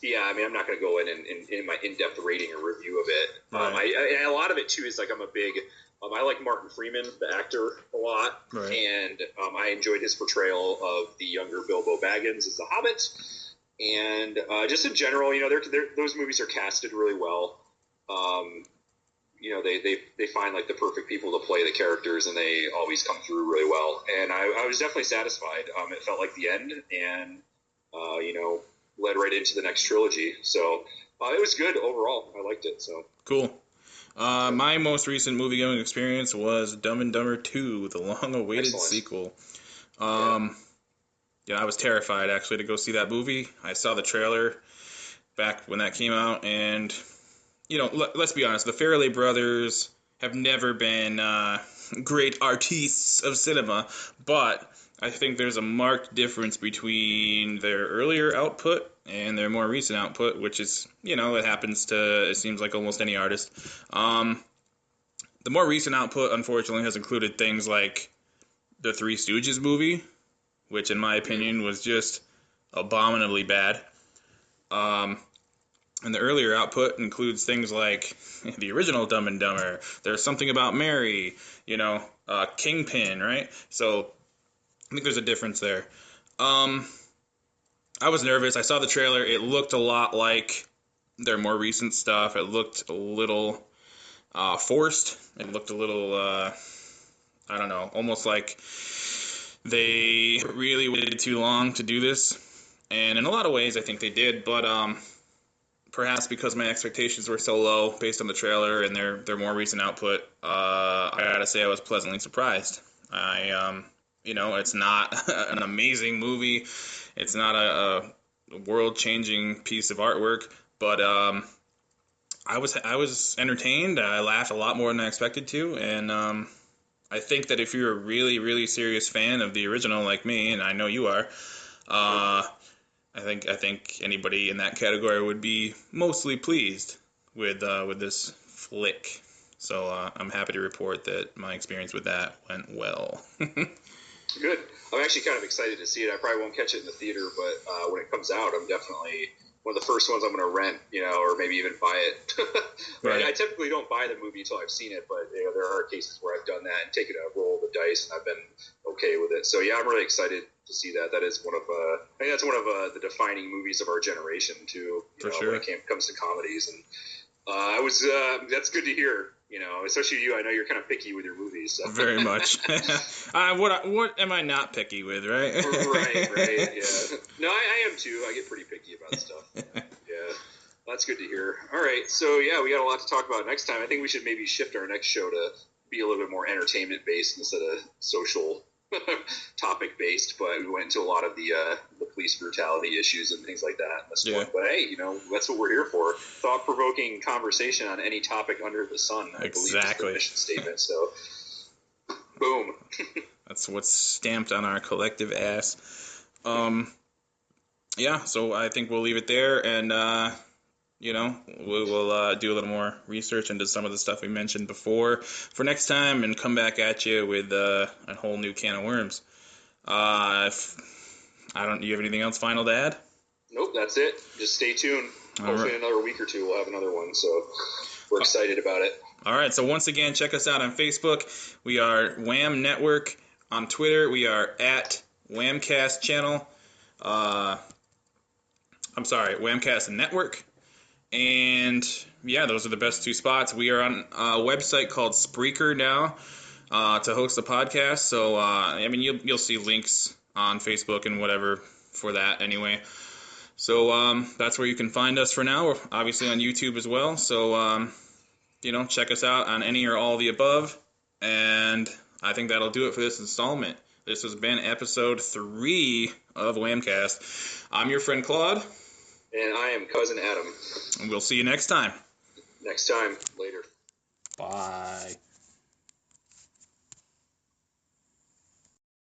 Yeah, I mean, I'm not going to go in my in-depth rating or review of it. Right. A lot of it, too, is like I'm a big I like Martin Freeman, the actor, a lot. Right. And I enjoyed his portrayal of the younger Bilbo Baggins as the Hobbit. And just in general, those movies are casted really well. They find like the perfect people to play the characters, and they always come through really well. And I was definitely satisfied. It felt like the end, and led right into the next trilogy. So it was good overall. I liked it. So cool. My most recent movie-going experience was Dumb and Dumber 2, the long-awaited sequel. I was terrified, actually, to go see that movie. I saw the trailer back when that came out, and, let's be honest, the Farrelly brothers have never been great artistes of cinema, but I think there's a marked difference between their earlier output and their more recent output, which is, it happens to, it seems like almost any artist. The more recent output, unfortunately, has included things like the Three Stooges movie, which in my opinion was just abominably bad. And the earlier output includes things like the original Dumb and Dumber, There's Something About Mary, Kingpin, right? So I think there's a difference there. I was nervous. I saw the trailer. It looked a lot like their more recent stuff. It looked a little forced. It looked a little, I don't know, almost like they really waited too long to do this. And in a lot of ways, I think they did. But perhaps because my expectations were so low based on the trailer and their more recent output, I gotta say I was pleasantly surprised. It's not an amazing movie. It's not a world-changing piece of artwork, but I was entertained. I laughed a lot more than I expected to, and I think that if you're a really, really serious fan of the original like me, and I know you are, I think anybody in that category would be mostly pleased with this flick. So I'm happy to report that my experience with that went well. Good. I'm actually kind of excited to see it. I probably won't catch it in the theater, but when it comes out, I'm definitely one of the first ones I'm going to rent, or maybe even buy it. Right. I typically don't buy the movie until I've seen it, but there are cases where I've done that and taken a roll of the dice, and I've been okay with it. So yeah, I'm really excited to see that. That is I think that's one of the defining movies of our generation too. For sure. When it comes to comedies, and that's good to hear. Especially you. I know you're kind of picky with your movies. So. Very much. What am I not picky with, right? Right. Yeah. No, I am too. I get pretty picky about stuff. Yeah. That's good to hear. All right. So, yeah, we got a lot to talk about next time. I think we should maybe shift our next show to be a little bit more entertainment-based instead of social topic-based. But we went into a lot of the police brutality issues and things like that in this one. But, hey, that's what we're here for. Thought-provoking conversation on any topic under the sun, I believe is the mission statement. So, boom. That's what's stamped on our collective ass. Yeah, so I think we'll leave it there, and we'll do a little more research into some of the stuff we mentioned before for next time, and come back at you with a whole new can of worms. Do you have anything else final to add? Nope, that's it. Just stay tuned. Hopefully in another week or two we'll have another one, so we're excited about it. All right, so once again, check us out on Facebook. We are Wham Network. On Twitter, we are at WAMCast channel. WAMCast Network. And, yeah, those are the best two spots. We are on a website called Spreaker now to host the podcast. So, you'll see links on Facebook and whatever for that anyway. So, that's where you can find us for now. We're obviously on YouTube as well. So, check us out on any or all of the above. And I think that'll do it for this installment. This has been episode 3 of WAMCast. I'm your friend Claude. And I am Cousin Adam. And we'll see you next time. Next time. Later. Bye.